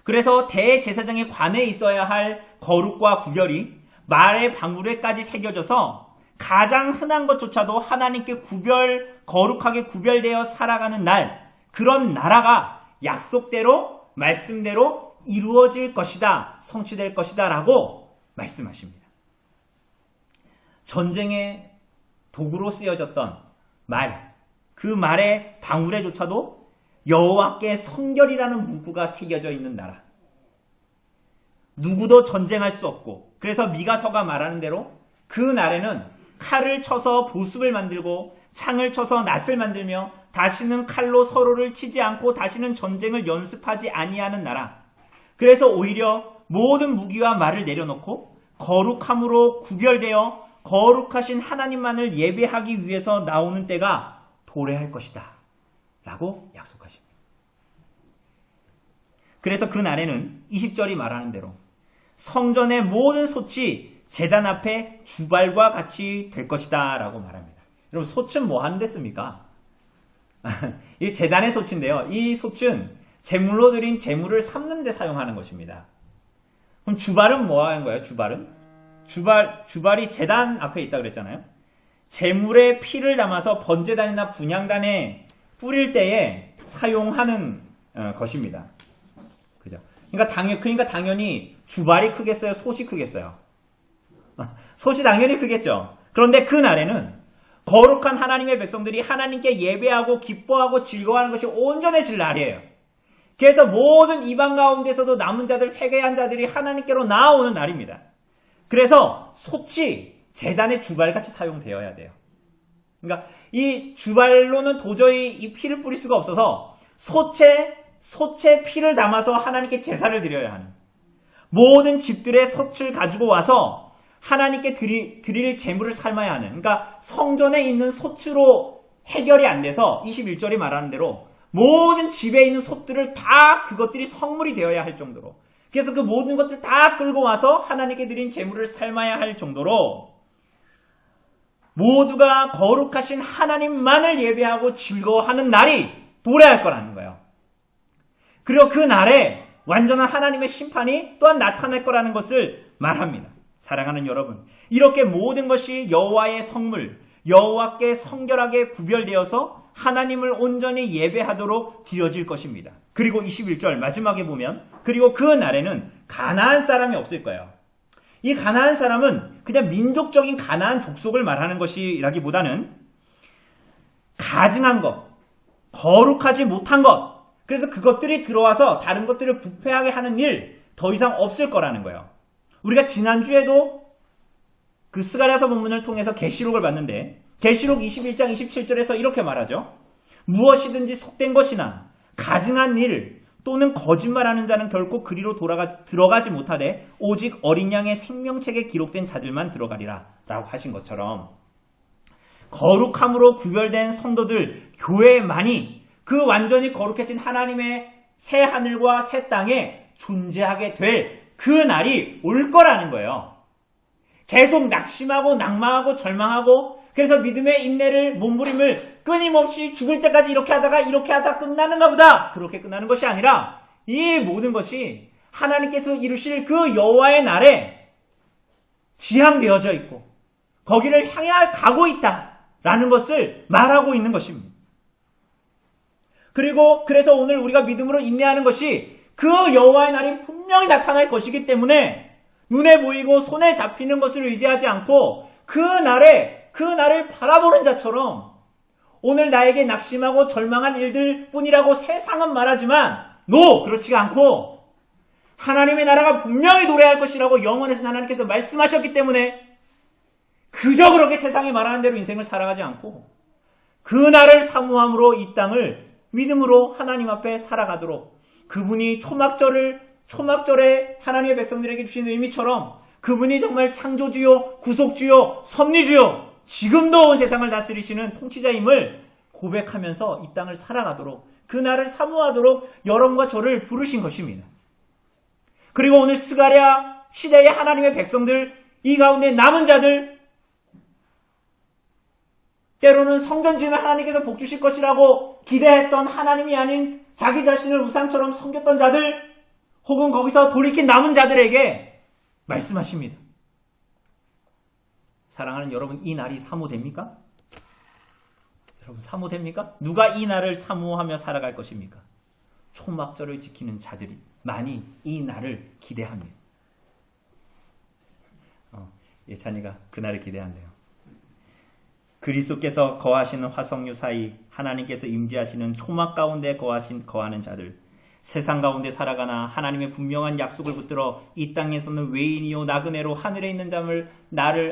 그래서 대제사장의 관에 있어야 할 거룩과 구별이 말의 방울에까지 새겨져서 가장 흔한 것조차도 하나님께 거룩하게 구별되어 살아가는 날, 그런 나라가 약속대로, 말씀대로 이루어질 것이다, 성취될 것이다 라고 말씀하십니다. 전쟁의 도구로 쓰여졌던 말, 그 말의 방울에조차도 여호와께 성결이라는 문구가 새겨져 있는 나라. 누구도 전쟁할 수 없고, 그래서 미가서가 말하는 대로 그 날에는 칼을 쳐서 보습을 만들고 창을 쳐서 낫을 만들며 다시는 칼로 서로를 치지 않고 다시는 전쟁을 연습하지 아니하는 나라. 그래서 오히려 모든 무기와 말을 내려놓고 거룩함으로 구별되어 거룩하신 하나님만을 예배하기 위해서 나오는 때가 도래할 것이다 라고 약속하십니다. 그래서 그 날에는 20절이 말하는 대로 성전의 모든 솥이 제단 앞에 주발과 같이 될 것이다 라고 말합니다. 여러분, 솥은 뭐 하는 데 씁니까? 이 제단의 솥인데요. 이 솥은 제물로 드린 제물을 삶는 데 사용하는 것입니다. 그럼 주발은 뭐 하는 거예요? 주발이 제단 앞에 있다 그랬잖아요. 제물에 피를 담아서 번제단이나 분향단에 뿌릴 때에 사용하는 것입니다. 그죠? 그러니까 당연히 주발이 크겠어요? 솥이 크겠어요? 솥이 당연히 크겠죠. 그런데 그 날에는 거룩한 하나님의 백성들이 하나님께 예배하고 기뻐하고 즐거워하는 것이 온전해질 날이에요. 그래서 모든 이방 가운데서도 남은 자들, 회개한 자들이 하나님께로 나아오는 날입니다. 그래서 솥이 제단의 주발같이 사용되어야 돼요. 그러니까 이 주발로는 도저히 이 피를 뿌릴 수가 없어서 솥에 피를 담아서 하나님께 제사를 드려야 하는, 모든 집들의 솥을 가지고 와서 하나님께 드릴 제물을 삶아야 하는, 그러니까 성전에 있는 솥으로 해결이 안 돼서 21절이 말하는 대로 모든 집에 있는 솥들을 다 그것들이 성물이 되어야 할 정도로, 그래서 그 모든 것들 다 끌고 와서 하나님께 드린 제물을 삶아야 할 정도로 모두가 거룩하신 하나님만을 예배하고 즐거워하는 날이 도래할 거라는 거예요. 그리고 그 날에 완전한 하나님의 심판이 또한 나타날 거라는 것을 말합니다. 사랑하는 여러분, 이렇게 모든 것이 여호와의 성물, 여호와께 성결하게 구별되어서 하나님을 온전히 예배하도록 드려질 것입니다. 그리고 21절 마지막에 보면, 그리고 그 날에는 가나안 사람이 없을 거예요. 이 가나안 사람은 그냥 민족적인 가나안 족속을 말하는 것이라기보다는 가증한 것, 거룩하지 못한 것, 그래서 그것들이 들어와서 다른 것들을 부패하게 하는 일 더 이상 없을 거라는 거예요. 우리가 지난주에도 그 스가랴서 본문을 통해서 계시록을 봤는데, 계시록 21장 27절에서 이렇게 말하죠. 무엇이든지 속된 것이나 가증한 일 또는 거짓말하는 자는 결코 그리로 들어가지 못하되 오직 어린 양의 생명책에 기록된 자들만 들어가리라 라고 하신 것처럼, 거룩함으로 구별된 성도들, 교회만이 그 완전히 거룩해진 하나님의 새 하늘과 새 땅에 존재하게 될 그 날이 올 거라는 거예요. 계속 낙심하고 낭망하고 절망하고, 그래서 믿음의 인내를 몸부림을 끊임없이 죽을 때까지 이렇게 하다 끝나는가 보다, 그렇게 끝나는 것이 아니라 이 모든 것이 하나님께서 이루실 그 여호와의 날에 지향되어져 있고 거기를 향해 가고 있다라는 것을 말하고 있는 것입니다. 그리고 그래서 오늘 우리가 믿음으로 인내하는 것이 그 여호와의 날이 분명히 나타날 것이기 때문에 눈에 보이고 손에 잡히는 것을 의지하지 않고 그 날을 바라보는 자처럼, 오늘 나에게 낙심하고 절망한 일들 뿐이라고 세상은 말하지만 그렇지가 않고 하나님의 나라가 분명히 도래할 것이라고 영원하신 하나님께서 말씀하셨기 때문에 그저 그렇게 세상이 말하는 대로 인생을 살아가지 않고 그 날을 사모함으로 이 땅을 믿음으로 하나님 앞에 살아가도록, 그분이 초막절에 하나님의 백성들에게 주신 의미처럼 그분이 정말 창조주요, 구속주요, 섭리주요, 지금도 온 세상을 다스리시는 통치자임을 고백하면서 이 땅을 살아가도록, 그 날을 사모하도록 여러분과 저를 부르신 것입니다. 그리고 오늘 스가랴 시대의 하나님의 백성들, 이 가운데 남은 자들, 때로는 성전 지으면 하나님께서 복 주실 것이라고 기대했던 하나님이 아닌 자기 자신을 우상처럼 섬겼던 자들, 혹은 거기서 돌이킨 남은 자들에게 말씀하십니다. 사랑하는 여러분, 이 날이 사모됩니까? 여러분, 사모됩니까? 누가 이 날을 사모하며 살아갈 것입니까? 초막절을 지키는 자들이 많이 이 날을 기대합니다. 예찬이가 그 날을 기대한대요. 그리스도께서 거하시는 화석류 사이 하나님께서 임재하시는 초막 가운데 거하는 자들, 세상 가운데 살아가나 하나님의 분명한 약속을 붙들어 이 땅에서는 외인이요 나그네로 하늘에 있는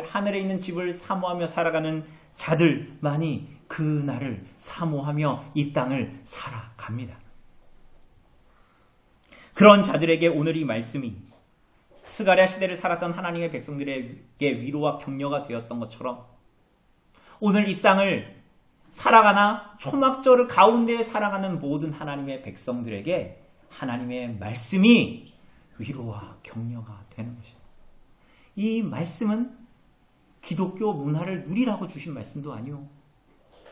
하늘에 있는 집을 사모하며 살아가는 자들만이 그 날을 사모하며 이 땅을 살아갑니다. 그런 자들에게 오늘 이 말씀이 스가랴 시대를 살았던 하나님의 백성들에게 위로와 격려가 되었던 것처럼 오늘 이 땅을 살아가나 초막절 가운데 살아가는 모든 하나님의 백성들에게 하나님의 말씀이 위로와 격려가 되는 것입니다. 이 말씀은 기독교 문화를 누리라고 주신 말씀도 아니요,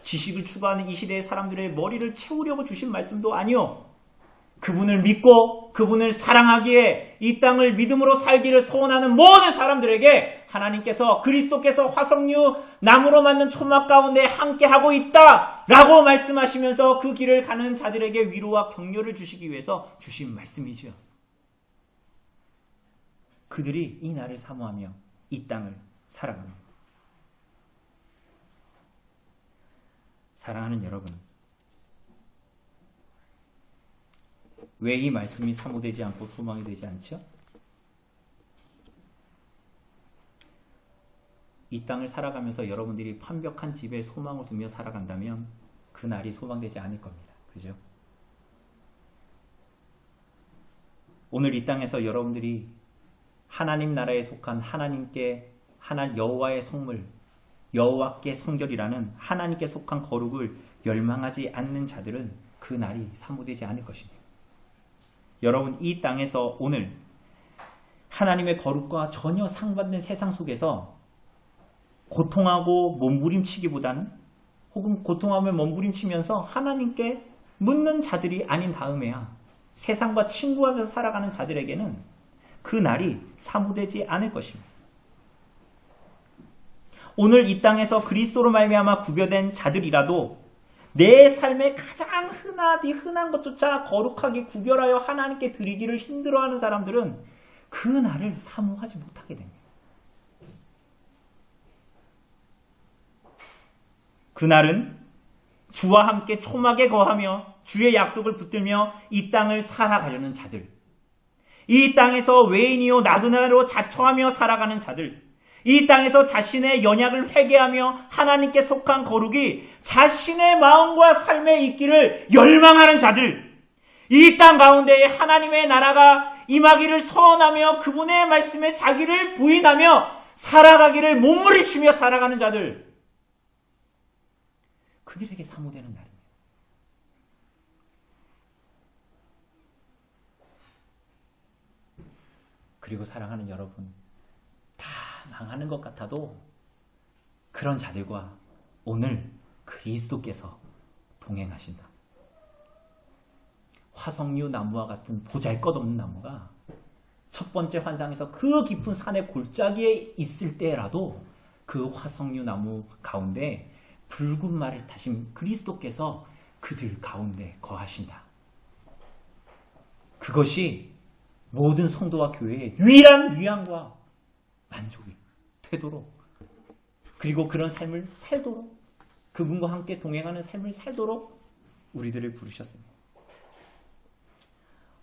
지식을 추구하는 이 시대의 사람들의 머리를 채우려고 주신 말씀도 아니요, 그분을 믿고 그분을 사랑하기에 이 땅을 믿음으로 살기를 소원하는 모든 사람들에게 하나님께서, 그리스도께서 화석류 나무로 만든 초막 가운데 함께하고 있다라고 말씀하시면서 그 길을 가는 자들에게 위로와 격려를 주시기 위해서 주신 말씀이죠. 그들이 이 날을 사모하며 이 땅을 살아갑니다. 사랑하는 여러분, 왜 이 말씀이 사모되지 않고 소망이 되지 않죠? 이 땅을 살아가면서 여러분들이 완벽한 집에 소망을 두며 살아간다면 그 날이 소망되지 않을 겁니다. 그죠? 오늘 이 땅에서 여러분들이 하나님 나라에 속한 하나님께 여호와의 성물, 여호와께 성결이라는 하나님께 속한 거룩을 열망하지 않는 자들은 그 날이 사모되지 않을 것입니다. 여러분, 이 땅에서 오늘 하나님의 거룩과 전혀 상반된 세상 속에서 고통하고 몸부림치기보다는, 혹은 고통하며 몸부림치면서 하나님께 묻는 자들이 아닌 다음에야 세상과 친구하면서 살아가는 자들에게는 그 날이 사모되지 않을 것입니다. 오늘 이 땅에서 그리스도로 말미암아 구별된 자들이라도 내 삶에 가장 흔한 것조차 거룩하게 구별하여 하나님께 드리기를 힘들어하는 사람들은 그 날을 사모하지 못하게 됩니다. 그날은 주와 함께 초막에 거하며 주의 약속을 붙들며 이 땅을 살아가려는 자들, 이 땅에서 외인이요 나그네로 자처하며 살아가는 자들, 이 땅에서 자신의 연약을 회개하며 하나님께 속한 거룩이 자신의 마음과 삶에 있기를 열망하는 자들, 이 땅 가운데에 하나님의 나라가 임하기를 소원하며 그분의 말씀에 자기를 부인하며 살아가기를 몸부림치며 살아가는 자들, 그들에게 사모되는 날입니다. 그리고 사랑하는 여러분, 다 망하는 것 같아도 그런 자들과 오늘 그리스도께서 동행하신다. 화석류 나무와 같은 보잘것없는 나무가 첫 번째 환상에서 그 깊은 산의 골짜기에 있을 때라도 그 화석류 나무 가운데 붉은 말을 타신 그리스도께서 그들 가운데 거하신다. 그것이 모든 성도와 교회의 유일한 위안과 만족이 되도록, 그리고 그런 삶을 살도록, 그분과 함께 동행하는 삶을 살도록 우리들을 부르셨습니다.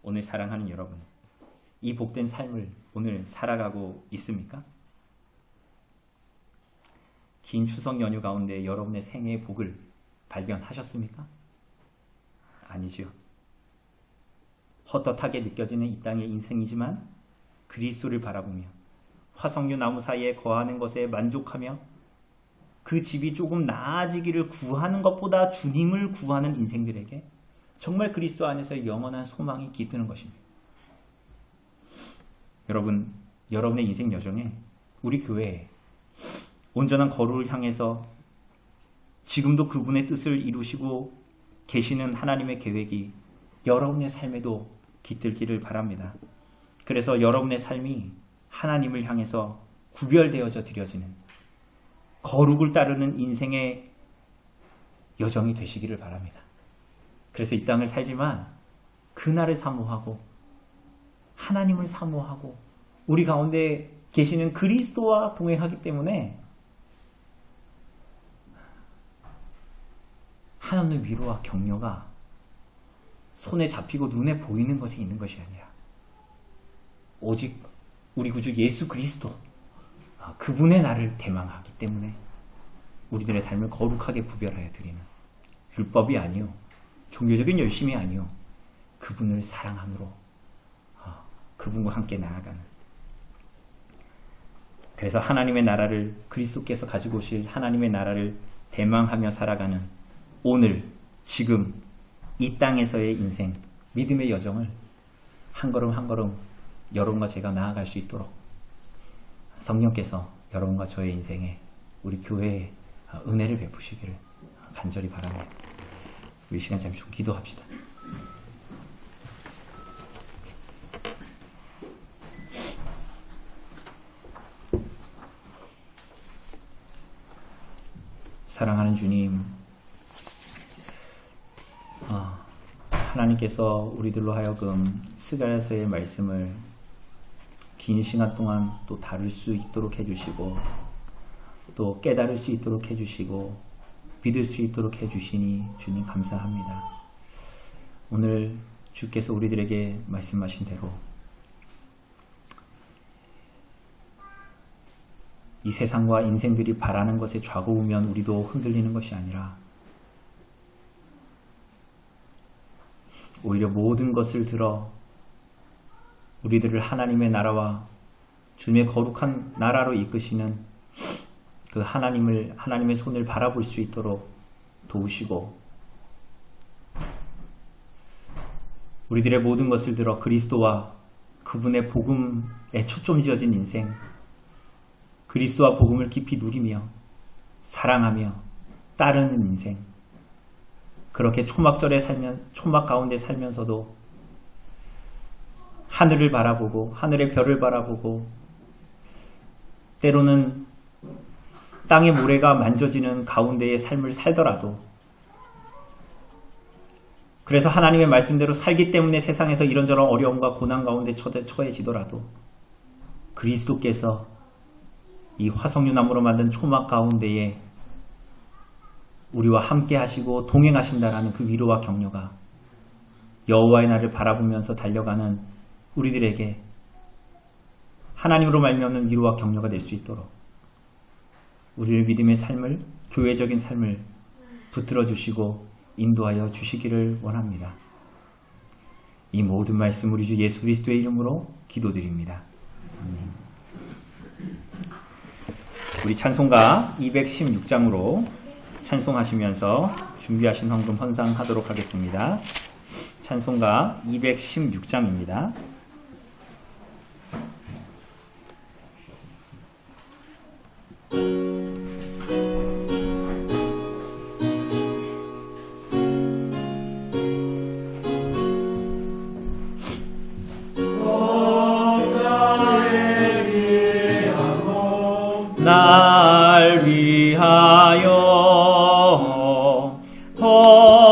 오늘 사랑하는 여러분, 이 복된 삶을 오늘 살아가고 있습니까? 긴 추석 연휴 가운데 여러분의 생애의 복을 발견하셨습니까? 아니죠. 헛헛하게 느껴지는 이 땅의 인생이지만 그리스도를 바라보며 화석류 나무 사이에 거하는 것에 만족하며 그 집이 조금 나아지기를 구하는 것보다 주님을 구하는 인생들에게 정말 그리스도 안에서의 영원한 소망이 깃드는 것입니다. 여러분, 여러분의 인생 여정에 우리 교회에 온전한 거룩을 향해서 지금도 그분의 뜻을 이루시고 계시는 하나님의 계획이 여러분의 삶에도 깃들기를 바랍니다. 그래서 여러분의 삶이 하나님을 향해서 구별되어져 드려지는 거룩을 따르는 인생의 여정이 되시기를 바랍니다. 그래서 이 땅을 살지만 그날을 사모하고 하나님을 사모하고 우리 가운데 계시는 그리스도와 동행하기 때문에 하나님의 위로와 격려가 손에 잡히고 눈에 보이는 것에 있는 것이 아니라 오직 우리 구주 예수 그리스도 그분의 나를 대망하기 때문에 우리들의 삶을 거룩하게 구별하여 드리는 율법이 아니요 종교적인 열심이 아니요 그분을 사랑함으로 그분과 함께 나아가는, 그래서 하나님의 나라를 그리스도께서 가지고 오실 하나님의 나라를 대망하며 살아가는 오늘 지금 이 땅에서의 인생 믿음의 여정을 한 걸음 한 걸음 여러분과 제가 나아갈 수 있도록 성령께서 여러분과 저의 인생에 우리 교회에 은혜를 베푸시기를 간절히 바랍니다. 우리 시간 잠시 좀 기도합시다. 사랑하는 주님, 하나님께서 우리들로 하여금 스가랴서의 말씀을 긴 시간 동안 또 다룰 수 있도록 해주시고 또 깨달을 수 있도록 해주시고 믿을 수 있도록 해주시니 주님 감사합니다. 오늘 주께서 우리들에게 말씀하신 대로 이 세상과 인생들이 바라는 것에 좌고우면 우리도 흔들리는 것이 아니라 오히려 모든 것을 들어 우리들을 하나님의 나라와 주님의 거룩한 나라로 이끄시는 그 하나님의 손을 바라볼 수 있도록 도우시고 우리들의 모든 것을 들어 그리스도와 그분의 복음에 초점 지어진 인생, 그리스도와 복음을 깊이 누리며 사랑하며 따르는 인생, 그렇게 초막 가운데 살면서도 하늘을 바라보고 하늘의 별을 바라보고 때로는 땅의 모래가 만져지는 가운데의 삶을 살더라도, 그래서 하나님의 말씀대로 살기 때문에 세상에서 이런저런 어려움과 고난 가운데 처해지더라도 그리스도께서 이 화석유나무로 만든 초막 가운데에 우리와 함께 하시고 동행하신다라는 그 위로와 격려가 여호와의 날을 바라보면서 달려가는 우리들에게 하나님으로 말미암는 위로와 격려가 될 수 있도록 우리의 믿음의 삶을, 교회적인 삶을 붙들어 주시고 인도하여 주시기를 원합니다. 이 모든 말씀 우리 주 예수 그리스도의 이름으로 기도드립니다. 아멘. 우리 찬송가 216장으로 찬송하시면서 준비하신 헌금 헌상하도록 하겠습니다. 찬송가 216장입니다. 날 위하여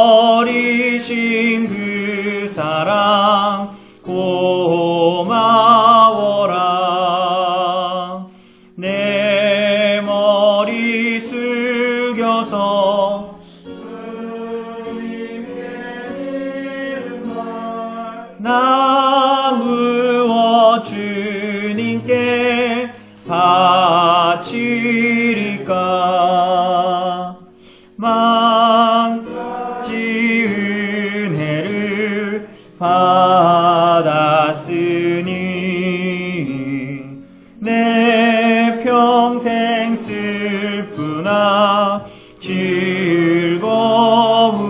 버리신 그 사랑 고마워라. 내 머리 숙여서 나무어 주님께 바치리까. 만지 은혜를 받았으니 내 평생 슬프나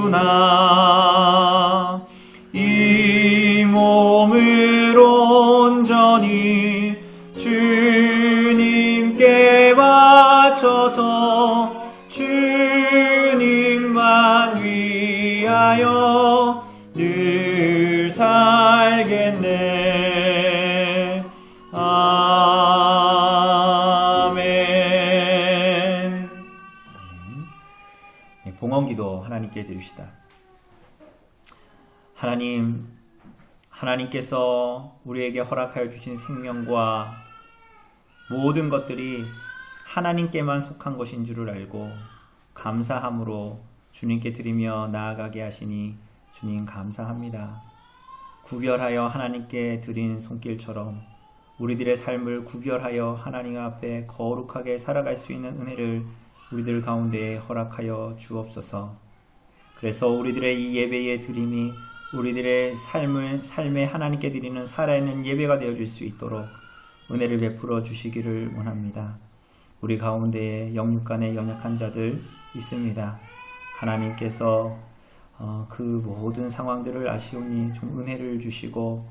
즐거우나 이 몸을 온전히 주님께 알겠네. 아멘. 봉헌기도 하나님께 드립시다. 하나님께서 우리에게 허락하여 주신 생명과 모든 것들이 하나님께만 속한 것인 줄을 알고 감사함으로 주님께 드리며 나아가게 하시니 주님 감사합니다. 구별하여 하나님께 드린 손길처럼 우리들의 삶을 구별하여 하나님 앞에 거룩하게 살아갈 수 있는 은혜를 우리들 가운데 허락하여 주옵소서. 그래서 우리들의 이 예배의 드림이 우리들의 삶에 하나님께 드리는 살아있는 예배가 되어줄 수 있도록 은혜를 베풀어 주시기를 원합니다. 우리 가운데에 영육간에 연약한 자들 있습니다. 하나님께서 그 모든 상황들을 아시오니 좀 은혜를 주시고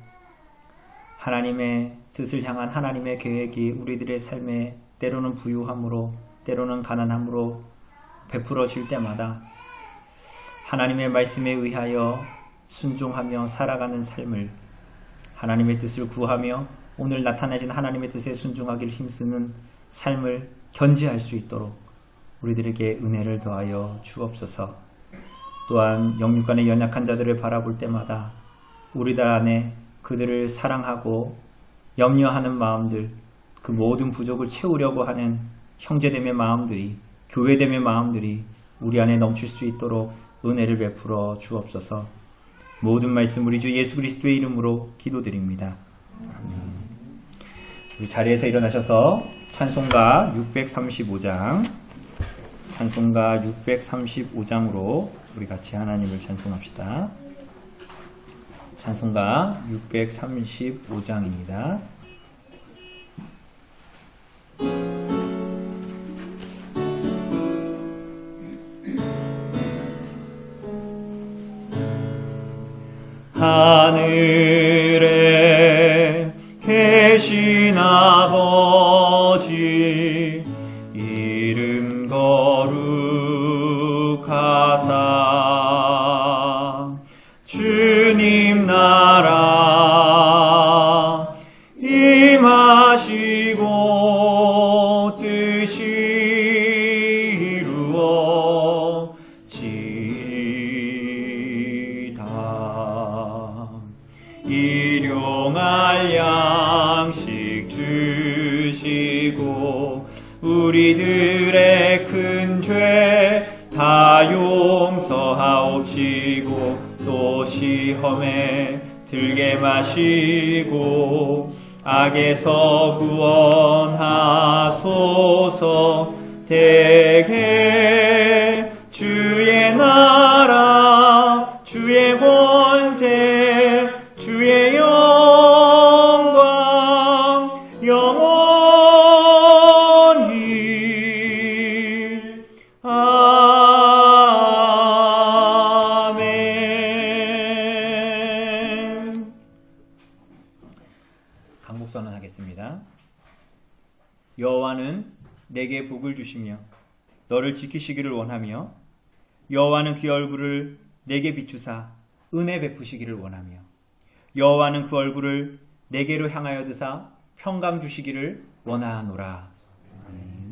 하나님의 뜻을 향한 하나님의 계획이 우리들의 삶에 때로는 부유함으로 때로는 가난함으로 베풀어질 때마다 하나님의 말씀에 의하여 순종하며 살아가는 삶을 하나님의 뜻을 구하며 오늘 나타내진 하나님의 뜻에 순종하기를 힘쓰는 삶을 견지할 수 있도록 우리들에게 은혜를 더하여 주옵소서. 또한 영육간의 연약한 자들을 바라볼 때마다 우리들 안에 그들을 사랑하고 염려하는 마음들, 그 모든 부족을 채우려고 하는 형제됨의 마음들이, 교회됨의 마음들이 우리 안에 넘칠 수 있도록 은혜를 베풀어 주옵소서. 모든 말씀 우리 주 예수 그리스도의 이름으로 기도드립니다. 우리 자리에서 일어나셔서 찬송가 635장으로 우리 같이 하나님을 찬송합시다. 찬송가 635장입니다. 하늘에 계신 아버지 이름 거룩하사 주님 나라 임하시고 뜻이 이루어지이다. 일용할 양식 주시고 우리들의 큰 죄 다 용서하옵시고 또 시험에 들게 마시고 악에서 구원하소서. 대개 주의 나라 주의 권세 주의 영광 영원히 아멘. 강복 선언하겠습니다. 여호와는 내게 복을 주시며 너를 지키시기를 원하며 여호와는 그 얼굴을 내게 비추사 은혜 베푸시기를 원하며 여호와는 그 얼굴을 내게로 향하여 드사 평강 주시기를 원하노라. 아멘.